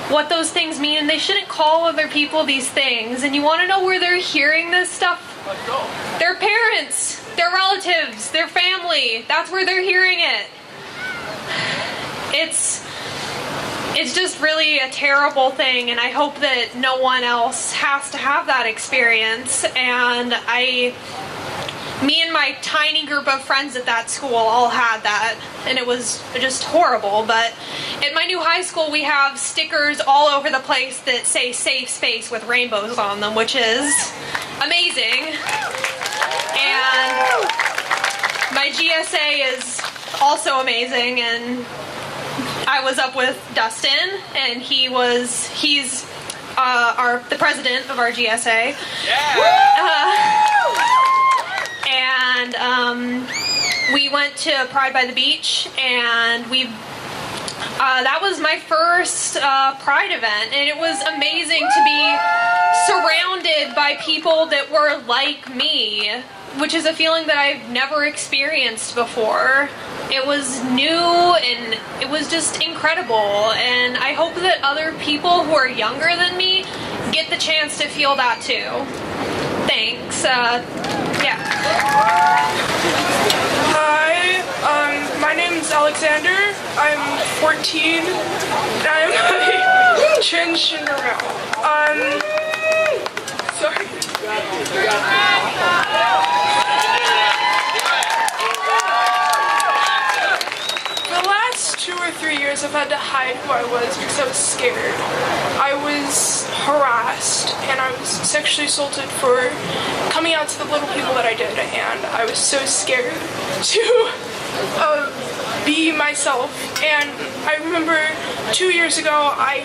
what those things mean, and they shouldn't call other people these things. And you want to know where they're hearing this stuff? Their parents, their relatives, their family. That's where they're hearing it. It's just really a terrible thing, and I hope that no one else has to have that experience. And me and my tiny group of friends at that school all had that, and it was just horrible. But at my new high school, we have stickers all over the place that say safe space with rainbows on them, which is amazing. And my GSA is also amazing, and I was up with Dustin, and he's the president of our GSA. And we went to Pride by the Beach, and that was my first Pride event, and it was amazing to be surrounded by people that were like me, which is a feeling that I've never experienced before. It was new, and it was just incredible, and I hope that other people who are younger than me get the chance to feel that too. Thanks. Yeah. Hi, my name's Alexander. I'm 14. I'm a transgender male. Sorry. For the last 2 or 3 years, I've had to hide who I was because I was scared. I was harassed, and I was sexually assaulted for coming out to the little people that I did, and I was so scared to be myself. And I remember 2 years ago, I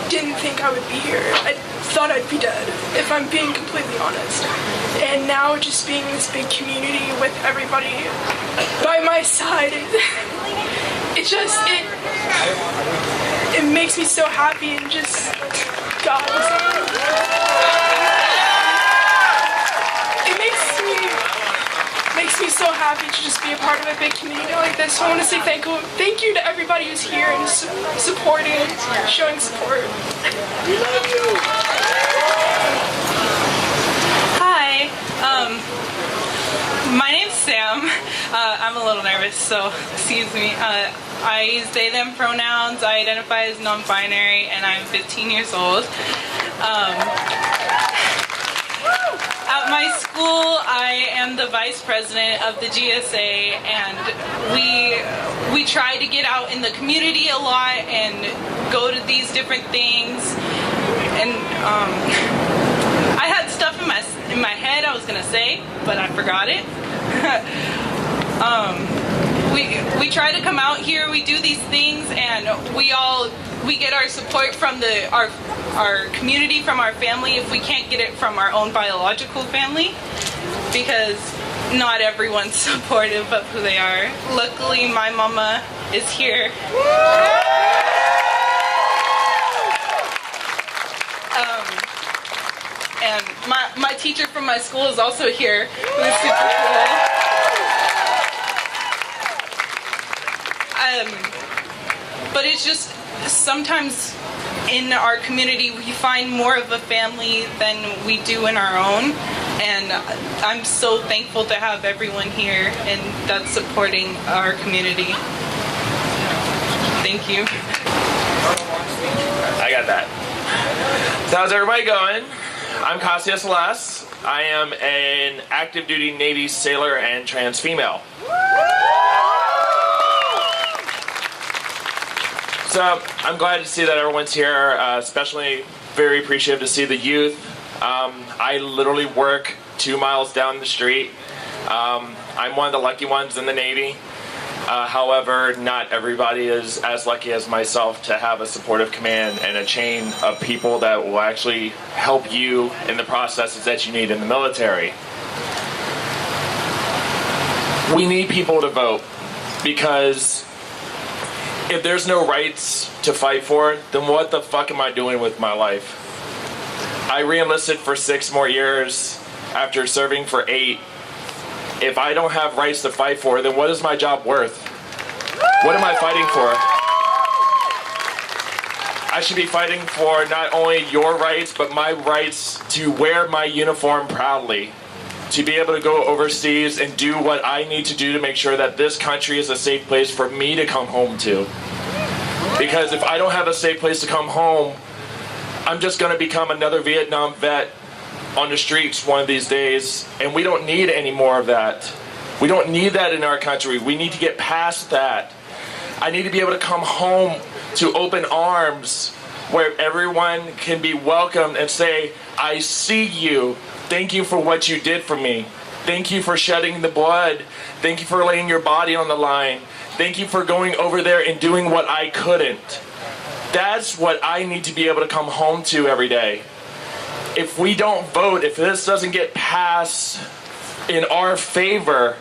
didn't think I would be here. I thought I'd be dead, if I'm being completely honest. And now just being in this big community with everybody by my side, it makes me so happy, and just, God. It makes me so happy to just be a part of a big community like this. So I want to say thank you to everybody who's here and supporting, showing support. We love you. Hi, my name's Sam. I'm a little nervous, so excuse me. I use they, them pronouns. I identify as non-binary, and I'm 15 years old. At my school, I am the vice president of the GSA, and we try to get out in the community a lot and go to these different things. And I had stuff in my head I was gonna say, but I forgot it. We try to come out here. We do these things, and we get our support from our community, from our family, if we can't get it from our own biological family, because not everyone's supportive of who they are. Luckily, my mama is here. And my teacher from my school is also here, who is super cool. But it's just, sometimes in our community we find more of a family than we do in our own. And I'm so thankful to have everyone here and that's supporting our community. Thank you. I got that. So how's everybody going? I'm Cassia Celeste. I am an active duty Navy sailor and trans female. So I'm glad to see that everyone's here, especially very appreciative to see the youth. I literally work 2 miles down the street. I'm one of the lucky ones in the Navy. However, not everybody is as lucky as myself to have a supportive command and a chain of people that will actually help you in the processes that you need in the military. We need people to vote, because if there's no rights to fight for, then what the fuck am I doing with my life? I re-enlisted for 6 more years after serving for 8. If I don't have rights to fight for, then what is my job worth? What am I fighting for? I should be fighting for not only your rights, but my rights to wear my uniform proudly, to be able to go overseas and do what I need to do to make sure that this country is a safe place for me to come home to. Because if I don't have a safe place to come home, I'm just going to become another Vietnam vet on the streets one of these days, and we don't need any more of that. We don't need that in our country. We need to get past that. I need to be able to come home to open arms where everyone can be welcomed and say, I see you. Thank you for what you did for me. Thank you for shedding the blood. Thank you for laying your body on the line. Thank you for going over there and doing what I couldn't. That's what I need to be able to come home to every day. If we don't vote, if this doesn't get passed in our favor,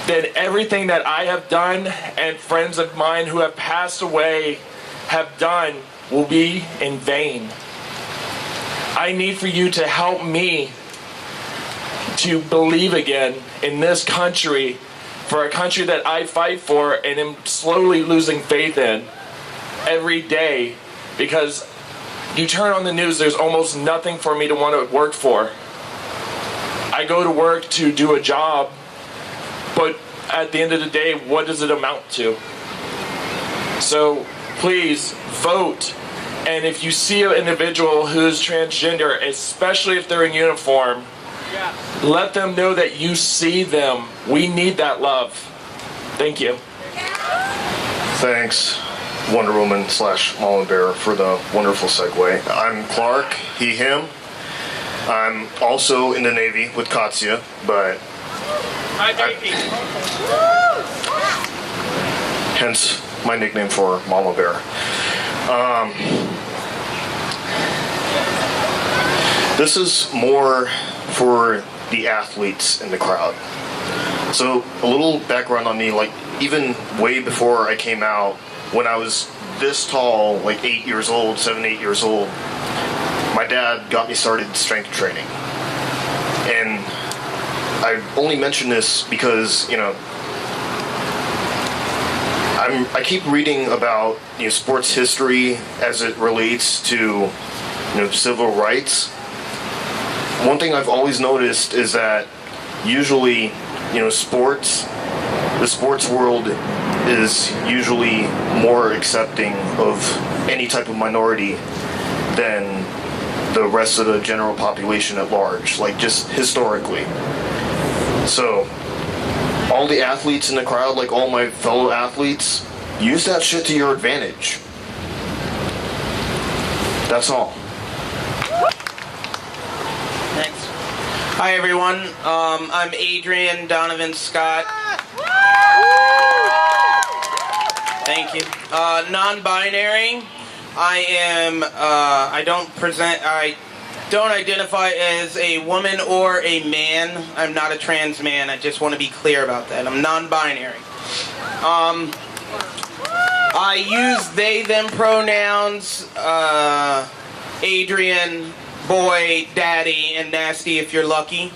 then everything that I have done and friends of mine who have passed away have done will be in vain. I need for you to help me to believe again in this country, for a country that I fight for and am slowly losing faith in every day, because you turn on the news, there's almost nothing for me to want to work for. I go to work to do a job, but at the end of the day, what does it amount to? So please vote. And if you see an individual who's transgender, especially if they're in uniform, let them know that you see them. We need that love. Thank you. Thanks, Wonder Woman / Mama Bear, for the wonderful segue. I'm Clark, he, him. I'm also in the Navy with Katsia, but hence my nickname for Mama Bear. This is more for the athletes in the crowd. So a little background on me, like even way before I came out, when I was this tall, like 8 years old, 7, 8 years old, my dad got me started strength training. And I only mention this because, you know, I keep reading about, you know, sports history as it relates to, you know, civil rights. One thing I've always noticed is that usually, you know, the sports world is usually more accepting of any type of minority than the rest of the general population at large, like just historically. So, all the athletes in the crowd, like all my fellow athletes, use that shit to your advantage. That's all. Thanks. Hi everyone, I'm Adrian Donovan Scott. Thank you. Non-binary. I don't identify as a woman or a man. I'm not a trans man. I just want to be clear about that. I'm non-binary. I use they, them pronouns, Adrian, boy, daddy, and nasty if you're lucky.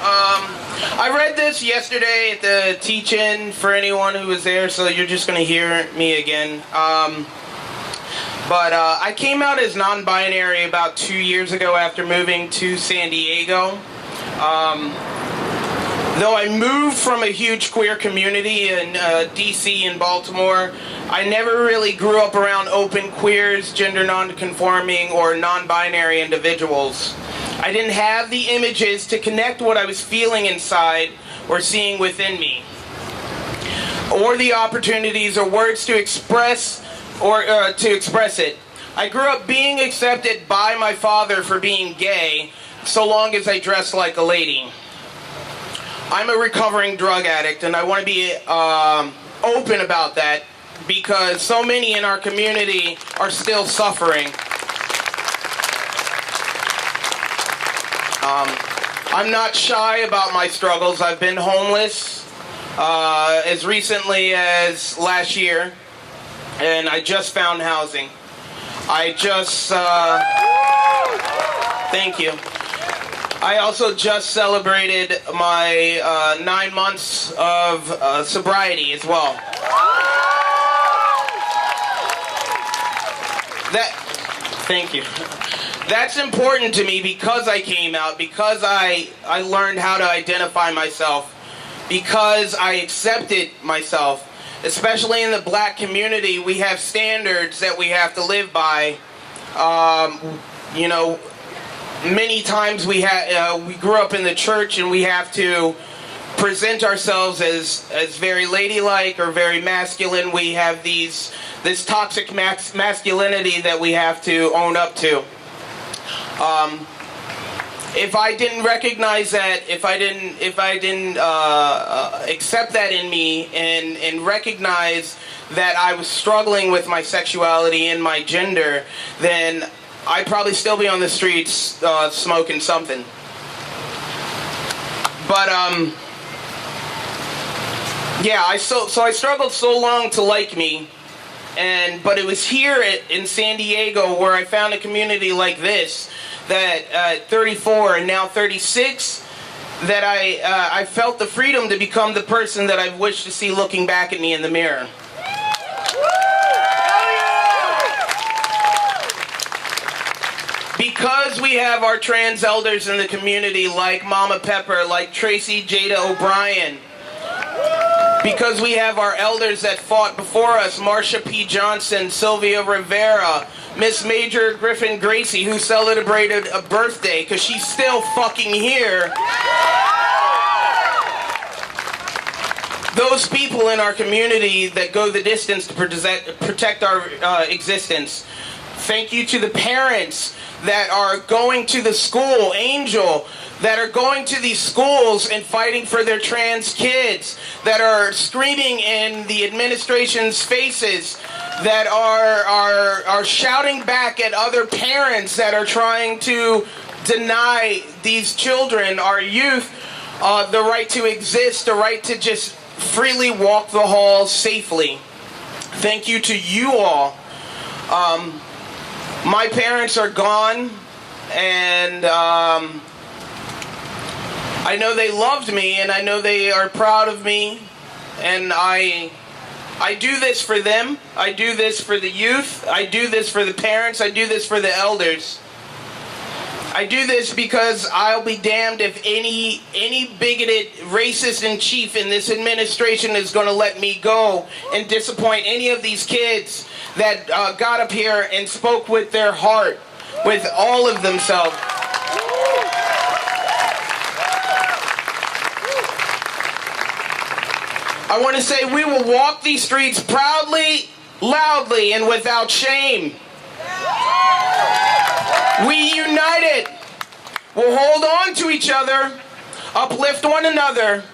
I read this yesterday at the teach-in for anyone who was there, so you're just going to hear me again. But I came out as non-binary about 2 years ago after moving to San Diego. Though I moved from a huge queer community in DC and Baltimore, I never really grew up around open queers, gender non-conforming, or non-binary individuals. I didn't have the images to connect what I was feeling inside or seeing within me, or the opportunities or words to express it. I grew up being accepted by my father for being gay, so long as I dressed like a lady. I'm a recovering drug addict, and I want to be open about that because so many in our community are still suffering. I'm not shy about my struggles. I've been homeless as recently as last year, and I just found housing. Thank you. I also just celebrated my 9 months of sobriety as well. Thank you. That's important to me because I came out, because I learned how to identify myself, because I accepted myself. Especially in the black community, we have standards that we have to live by. You know, many times we grew up in the church and we have to present ourselves as very ladylike or very masculine. We have this toxic masculinity that we have to own up to. If I didn't recognize that, if I didn't accept that in me and recognize that I was struggling with my sexuality and my gender, then I'd probably still be on the streets smoking something. But yeah, I struggled so long to like me, but it was here in San Diego where I found a community like this that at 34 and now 36 that I felt the freedom to become the person that I wished to see looking back at me in the mirror. Because we have our trans elders in the community like Mama Pepper, like Tracy Jada O'Brien, because we have our elders that fought before us, Marsha P. Johnson, Sylvia Rivera, Miss Major Griffin Gracie, who celebrated a birthday because she's still fucking here. Those people in our community that go the distance to protect our existence. Thank you to the parents that are going to the school, Angel, that are going to these schools and fighting for their trans kids, that are screaming in the administration's faces, that are shouting back at other parents that are trying to deny these children, our youth, the right to exist, the right to just freely walk the halls safely. Thank you to you all. My parents are gone, and I know they loved me, and I know they are proud of me, and I do this for them. I do this for the youth. I do this for the parents. I do this for the elders. I do this because I'll be damned if any bigoted racist in chief in this administration is going to let me go and disappoint any of these kids that got up here and spoke with their heart, with all of themselves. I want to say we will walk these streets proudly, loudly, and without shame. We united. We'll hold on to each other, uplift one another,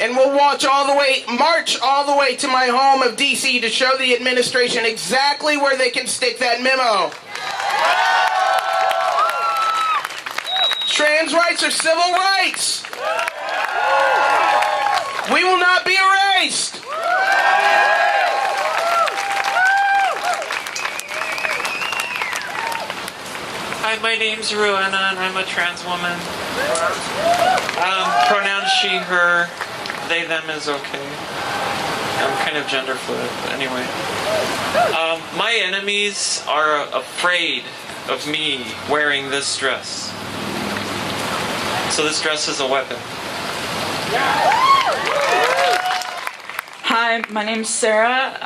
and we'll march all the way to my home of DC to show the administration exactly where they can stick that memo. Trans rights are civil rights. We will not be erased. Hi, my name's Rowena, and I'm a trans woman. Pronouns she, her, they, them is okay. I'm kind of gender fluid, but anyway. My enemies are afraid of me wearing this dress. So this dress is a weapon. Hi, my name's Sarah.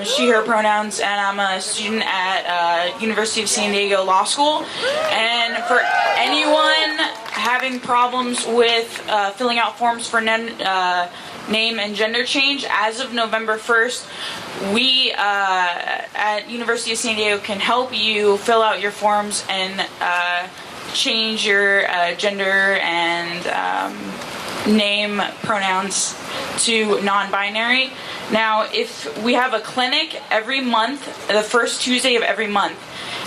She, her pronouns, and I'm a student at University of San Diego Law School. And for anyone having problems with filling out forms for name and gender change, as of November 1st, we at University of San Diego can help you fill out your forms and change your gender and name pronouns to non-binary. Now, if we have a clinic every month, the first Tuesday of every month,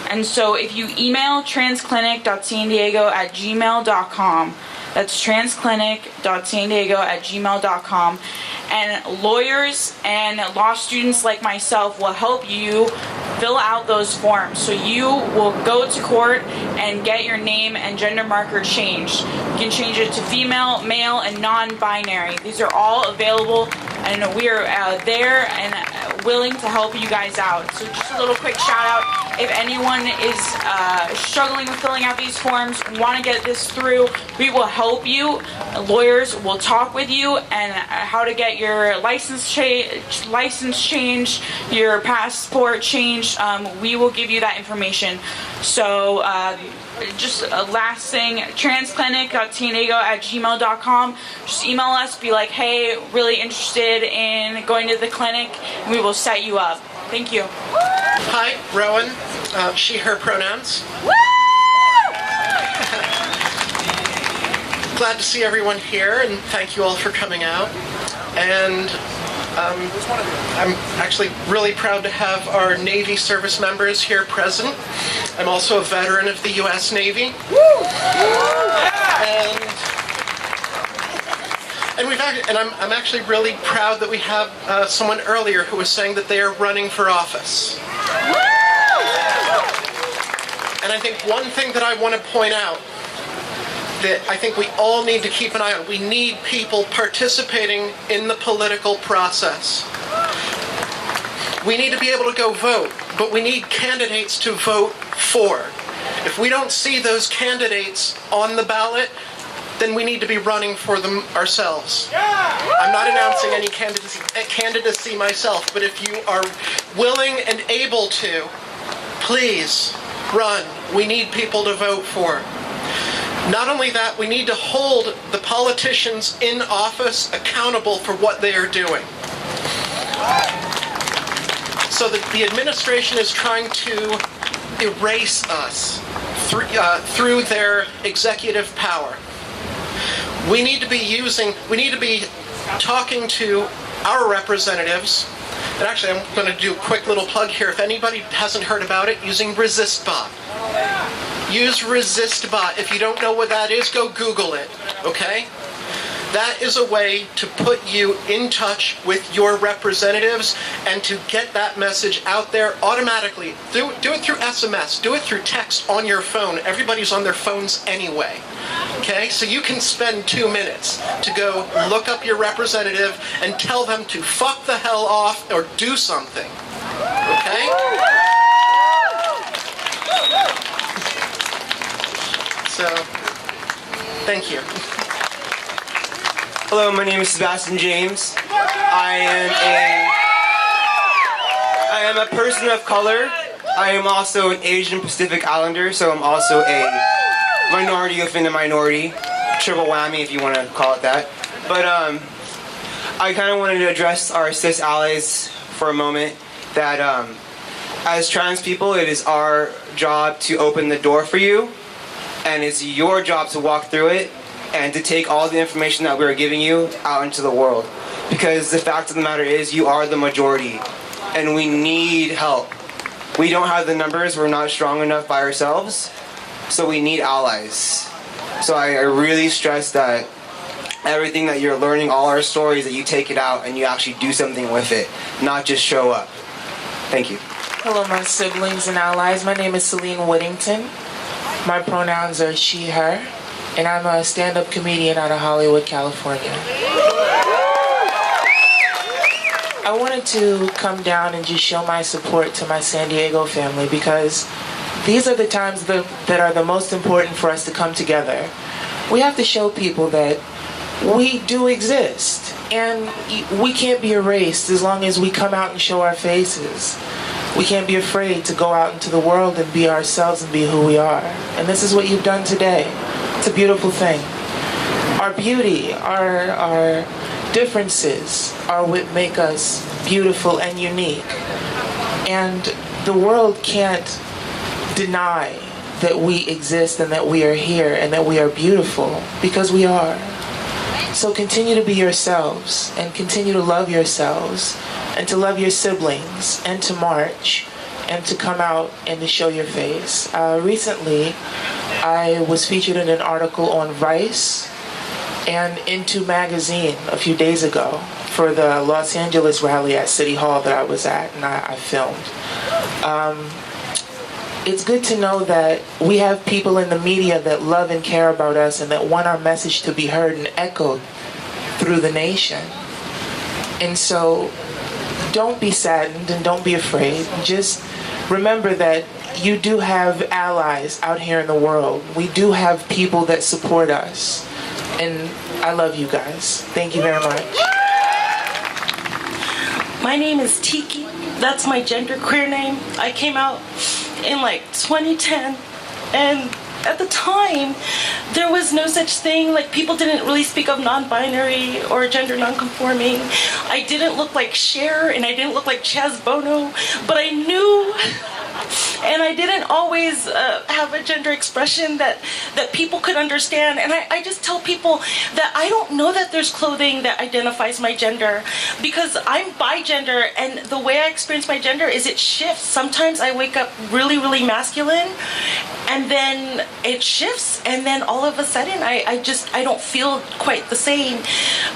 and so if you email transclinic.sandiego@gmail.com, that's transclinic.sandiego@gmail.com, and lawyers and law students like myself will help you fill out those forms. So you will go to court and get your name and gender marker changed. You can change it to female, male, and non-binary. These are all available, and we are there and willing to help you guys out. So just a little quick shout out. If anyone is struggling with filling out these forms, want to get this through, we will help you. Lawyers will talk with you and how to get your license changed, your passport changed. We will give you that information. So just a last thing, transclinic.sandiego@gmail.com. Just email us, be like, hey, really interested in going to the clinic, and we will set you up. Thank you. Hi, Rowan. She, her pronouns. Glad to see everyone here, and thank you all for coming out. And I'm actually really proud to have our Navy service members here present. I'm also a veteran of the U.S. Navy. And I'm actually really proud that we have someone earlier who was saying that they are running for office. And I think one thing that I want to point out that I think we all need to keep an eye on, we need people participating in the political process. We need to be able to go vote, but we need candidates to vote for. If we don't see those candidates on the ballot, then we need to be running for them ourselves. I'm not announcing any candidacy myself, but if you are willing and able to, please run. We need people to vote for. Not only that, we need to hold the politicians in office accountable for what they are doing. So that the administration is trying to erase us through their executive power. We need to be talking to our representatives. And actually, I'm going to do a quick little plug here. If anybody hasn't heard about it, using ResistBot. Use ResistBot. If you don't know what that is, go Google it, okay? That is a way to put you in touch with your representatives and to get that message out there automatically. Do it through SMS. Do it through text on your phone. Everybody's on their phones anyway. Okay? So you can spend 2 minutes to go look up your representative and tell them to fuck the hell off or do something. Okay? So, thank you. Hello, my name is Sebastian James. I am a person of color. I am also an Asian Pacific Islander, so I'm also a minority within a minority. Triple whammy, if you want to call it that. But I kind of wanted to address our cis allies for a moment. That as trans people, it is our job to open the door for you, and it's your job to walk through it and to take all the information that we're giving you out into the world. Because the fact of the matter is, you are the majority, and we need help. we don't have the numbers, we're not strong enough by ourselves, so we need allies. So I really stress that everything that you're learning, all our stories, that you take it out and you actually do something with it, not just show up. Thank you. Hello, my siblings and allies. My name is Celine Whittington. My pronouns are she, her, and I'm a stand-up comedian out of Hollywood, California. I wanted to come down and just show my support to my San Diego family because these are the times that are the most important for us to come together. We have to show people that we do exist and we can't be erased as long as we come out and show our faces. We can't be afraid to go out into the world and be ourselves and be who we are. And this is what you've done today. It's a beautiful thing. Our beauty, our differences are what make us beautiful and unique. And the world can't deny that we exist and that we are here and that we are beautiful, because we are. So continue to be yourselves and continue to love yourselves and to love your siblings and to march and to come out and to show your face. Recently, I was featured in an article on Vice and Into Magazine a few days ago for the Los Angeles rally at City Hall that I was at, and I filmed. It's good to know that we have people in the media that love and care about us and that want our message to be heard and echoed through the nation. And so don't be saddened and don't be afraid. Just remember that you do have allies out here in the world. We do have people that support us. And I love you guys. Thank you very much. My name is Tiki. That's my genderqueer name. I came out in like 2010, and at the time there was no such thing. Like, people didn't really speak of non-binary or gender non-conforming. I didn't look like Cher and I didn't look like Chaz Bono, but I knew, and I didn't always have a gender expression that people could understand. And I just tell people that I don't know that there's clothing that identifies my gender, because I'm bigender, and the way I experience my gender is it shifts. Sometimes I wake up really, really masculine, and then it shifts, and then all of a sudden I don't feel quite the same.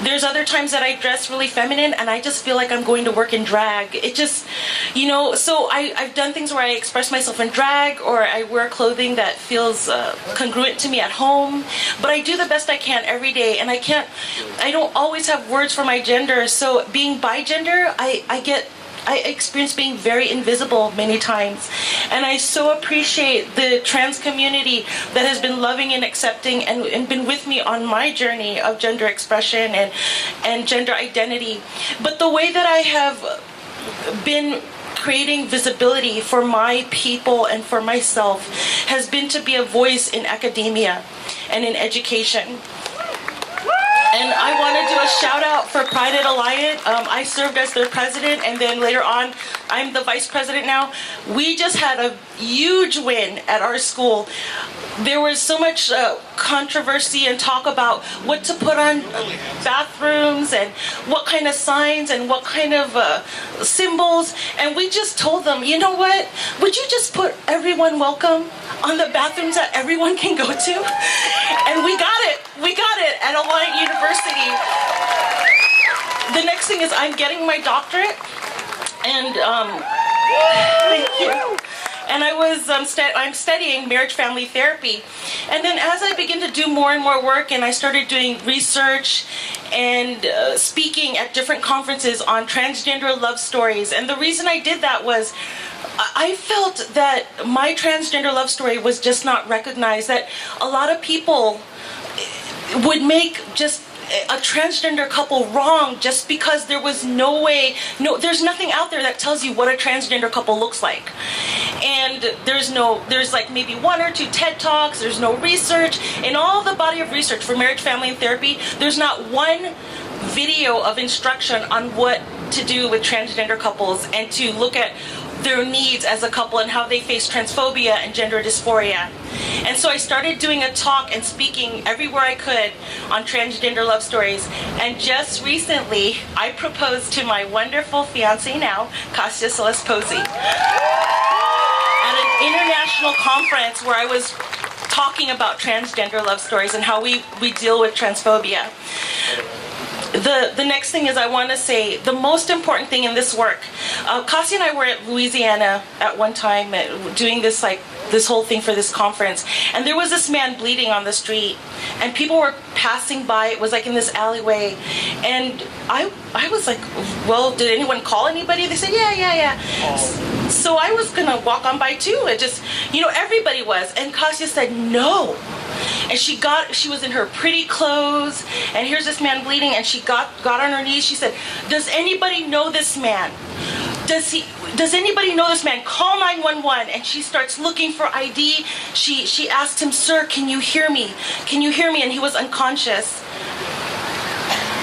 There's other times that I dress really feminine and I just feel like I'm going to work in drag. It just, so I've done things where I express myself in drag, or I wear clothing that feels congruent to me at home, but I do the best I can every day, and I don't always have words for my gender. So being bigender, I experience being very invisible many times. And I so appreciate the trans community that has been loving and accepting and been with me on my journey of gender expression and gender identity. But the way that I have been creating visibility for my people and for myself has been to be a voice in academia and in education. And I want to do a shout out for Pride at Alliant. I served as their president, and then later on, I'm the vice president now. We just had a huge win at our school. There was so much controversy and talk about what to put on bathrooms and what kind of signs and what kind of symbols. And we just told them, you know what? Would you just put everyone welcome on the bathrooms that everyone can go to? And we got it. We got it at Alliant University. The next thing is I'm getting my doctorate. And thank you. And I'm studying marriage family therapy. And then as I begin to do more and more work, and I started doing research and speaking at different conferences on transgender love stories. And the reason I did that was I felt that my transgender love story was just not recognized, that a lot of people would make just a transgender couple wrong just because there was there's nothing out there that tells you what a transgender couple looks like. And there's like maybe 1 or 2 TED Talks, there's no research. In all the body of research for marriage, family, and therapy, there's not one video of instruction on what to do with transgender couples and to look at their needs as a couple and how they face transphobia and gender dysphoria. And so I started doing a talk and speaking everywhere I could on transgender love stories. And just recently, I proposed to my wonderful fiancé now, Kostya Celeste Posey. international conference where I was talking about transgender love stories and how we deal with transphobia. The next thing is I want to say the most important thing in this work. Cassie and I were at Louisiana at one time doing this whole thing for this conference, and there was this man bleeding on the street, and people were passing by. It was like in this alleyway, and I was like, well, did anyone call anybody? They said, yeah. So I was gonna walk on by too. It just, everybody was, and Kasia said no. And she was in her pretty clothes, and here's this man bleeding, and she got on her knees. She said, does anybody know this man? Does anybody know this man? Call 911. And she starts looking for ID. She asked him, sir, can you hear me? Can you hear me? And he was unconscious.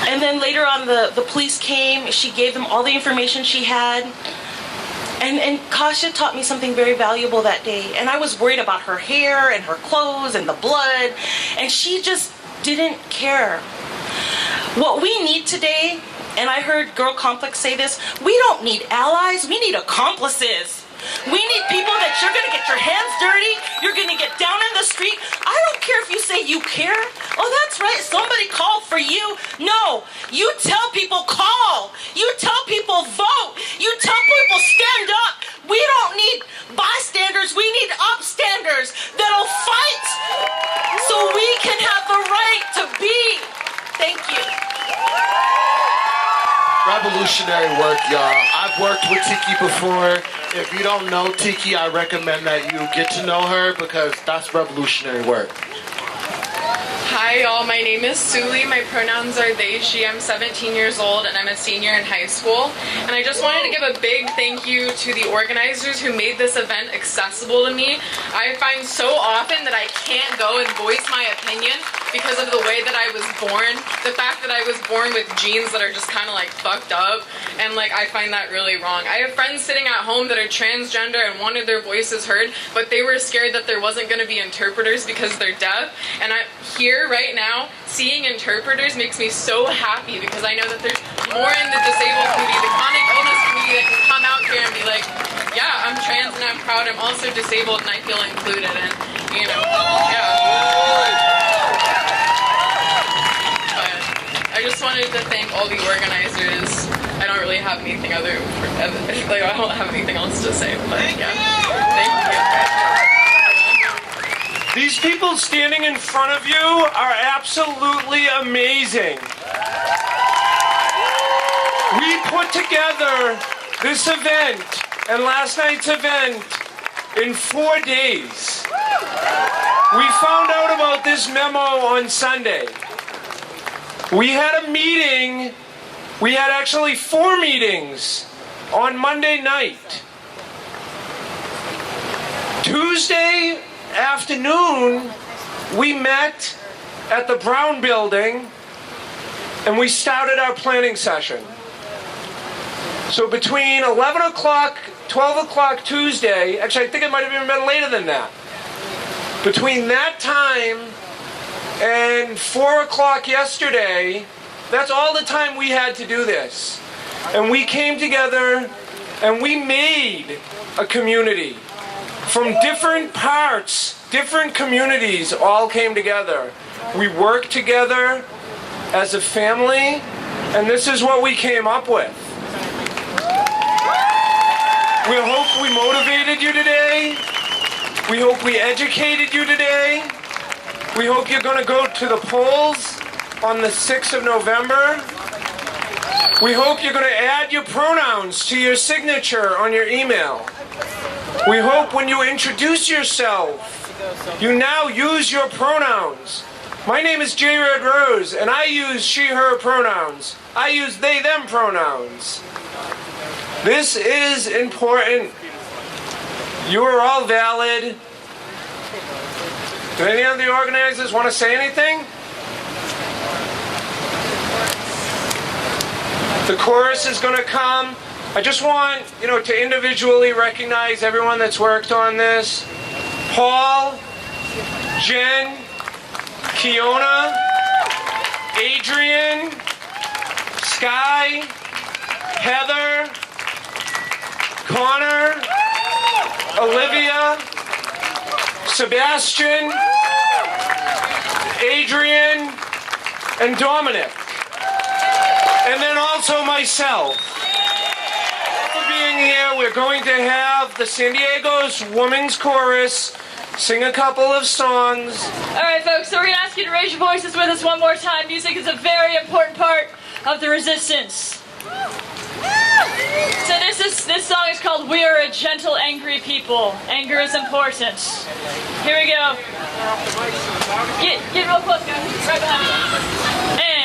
And then later on, the police came. She gave them all the information she had. And Kasia taught me something very valuable that day. And I was worried about her hair and her clothes and the blood. And she just didn't care. What we need today, and I heard Girl Complex say this, we don't need allies, we need accomplices. We need people that you're gonna get your hands dirty, you're gonna get down in the street. I don't care if you say you care. Oh, that's right, somebody called for you. No, you tell people call. You tell people vote. You tell people stand up. We don't need bystanders, we need upstanders that'll fight so we can have the right to be. Thank you. Revolutionary work, y'all. I've worked with Tiki before. If you don't know Tiki, I recommend that you get to know her because that's revolutionary work. Hi y'all, my name is Suli. My pronouns are they, she. I'm 17 years old and I'm a senior in high school. And I just wanted to give a big thank you to the organizers who made this event accessible to me. I find so often that I can't go and voice my opinion because of the way that I was born. The fact that I was born with genes that are just kind of like fucked up. And like I find that really wrong. I have friends sitting at home that are transgender and wanted their voices heard, but they were scared that there wasn't going to be interpreters because they're deaf. And here right now, seeing interpreters makes me so happy because I know that there's more in the disabled community, the chronic illness community that can come out here and be like, yeah, I'm trans and I'm proud, I'm also disabled and I feel included, and But I just wanted to thank all the organizers. I don't really have anything I don't have anything else to say, but yeah, thank you. These people standing in front of you are absolutely amazing. We put together this event and last night's event in 4 days. We found out about this memo on Sunday. We had a meeting, we had actually 4 meetings on Monday night. Tuesday afternoon, we met at the Brown Building and we started our planning session. So between 11 o'clock, 12 o'clock Tuesday, actually I think it might have even been later than that. Between that time and 4 o'clock yesterday, that's all the time we had to do this. And we came together and we made a community. From different parts, different communities all came together. We worked together as a family, and this is what we came up with. We hope we motivated you today. We hope we educated you today. We hope you're going to go to the polls on the 6th of November. We hope you're going to add your pronouns to your signature on your email. We hope when you introduce yourself, you now use your pronouns. My name is J. Red Rose, and I use she, her pronouns. I use they, them pronouns. This is important. You are all valid. Do any of the organizers want to say anything? The chorus is going to come. I just want, to individually recognize everyone that's worked on this. Paul, Jen, Kiona, Adrian, Sky, Heather, Connor, Olivia, Sebastian, Adrian, and Dominic. And then also myself. For being here, we're going to have the San Diego's Women's Chorus sing a couple of songs. All right, folks, so we're going to ask you to raise your voices with us one more time. Music is a very important part of the resistance. So this song is called We Are a Gentle, Angry People. Anger is important. Here we go. Get real close, guys. Right behind me. And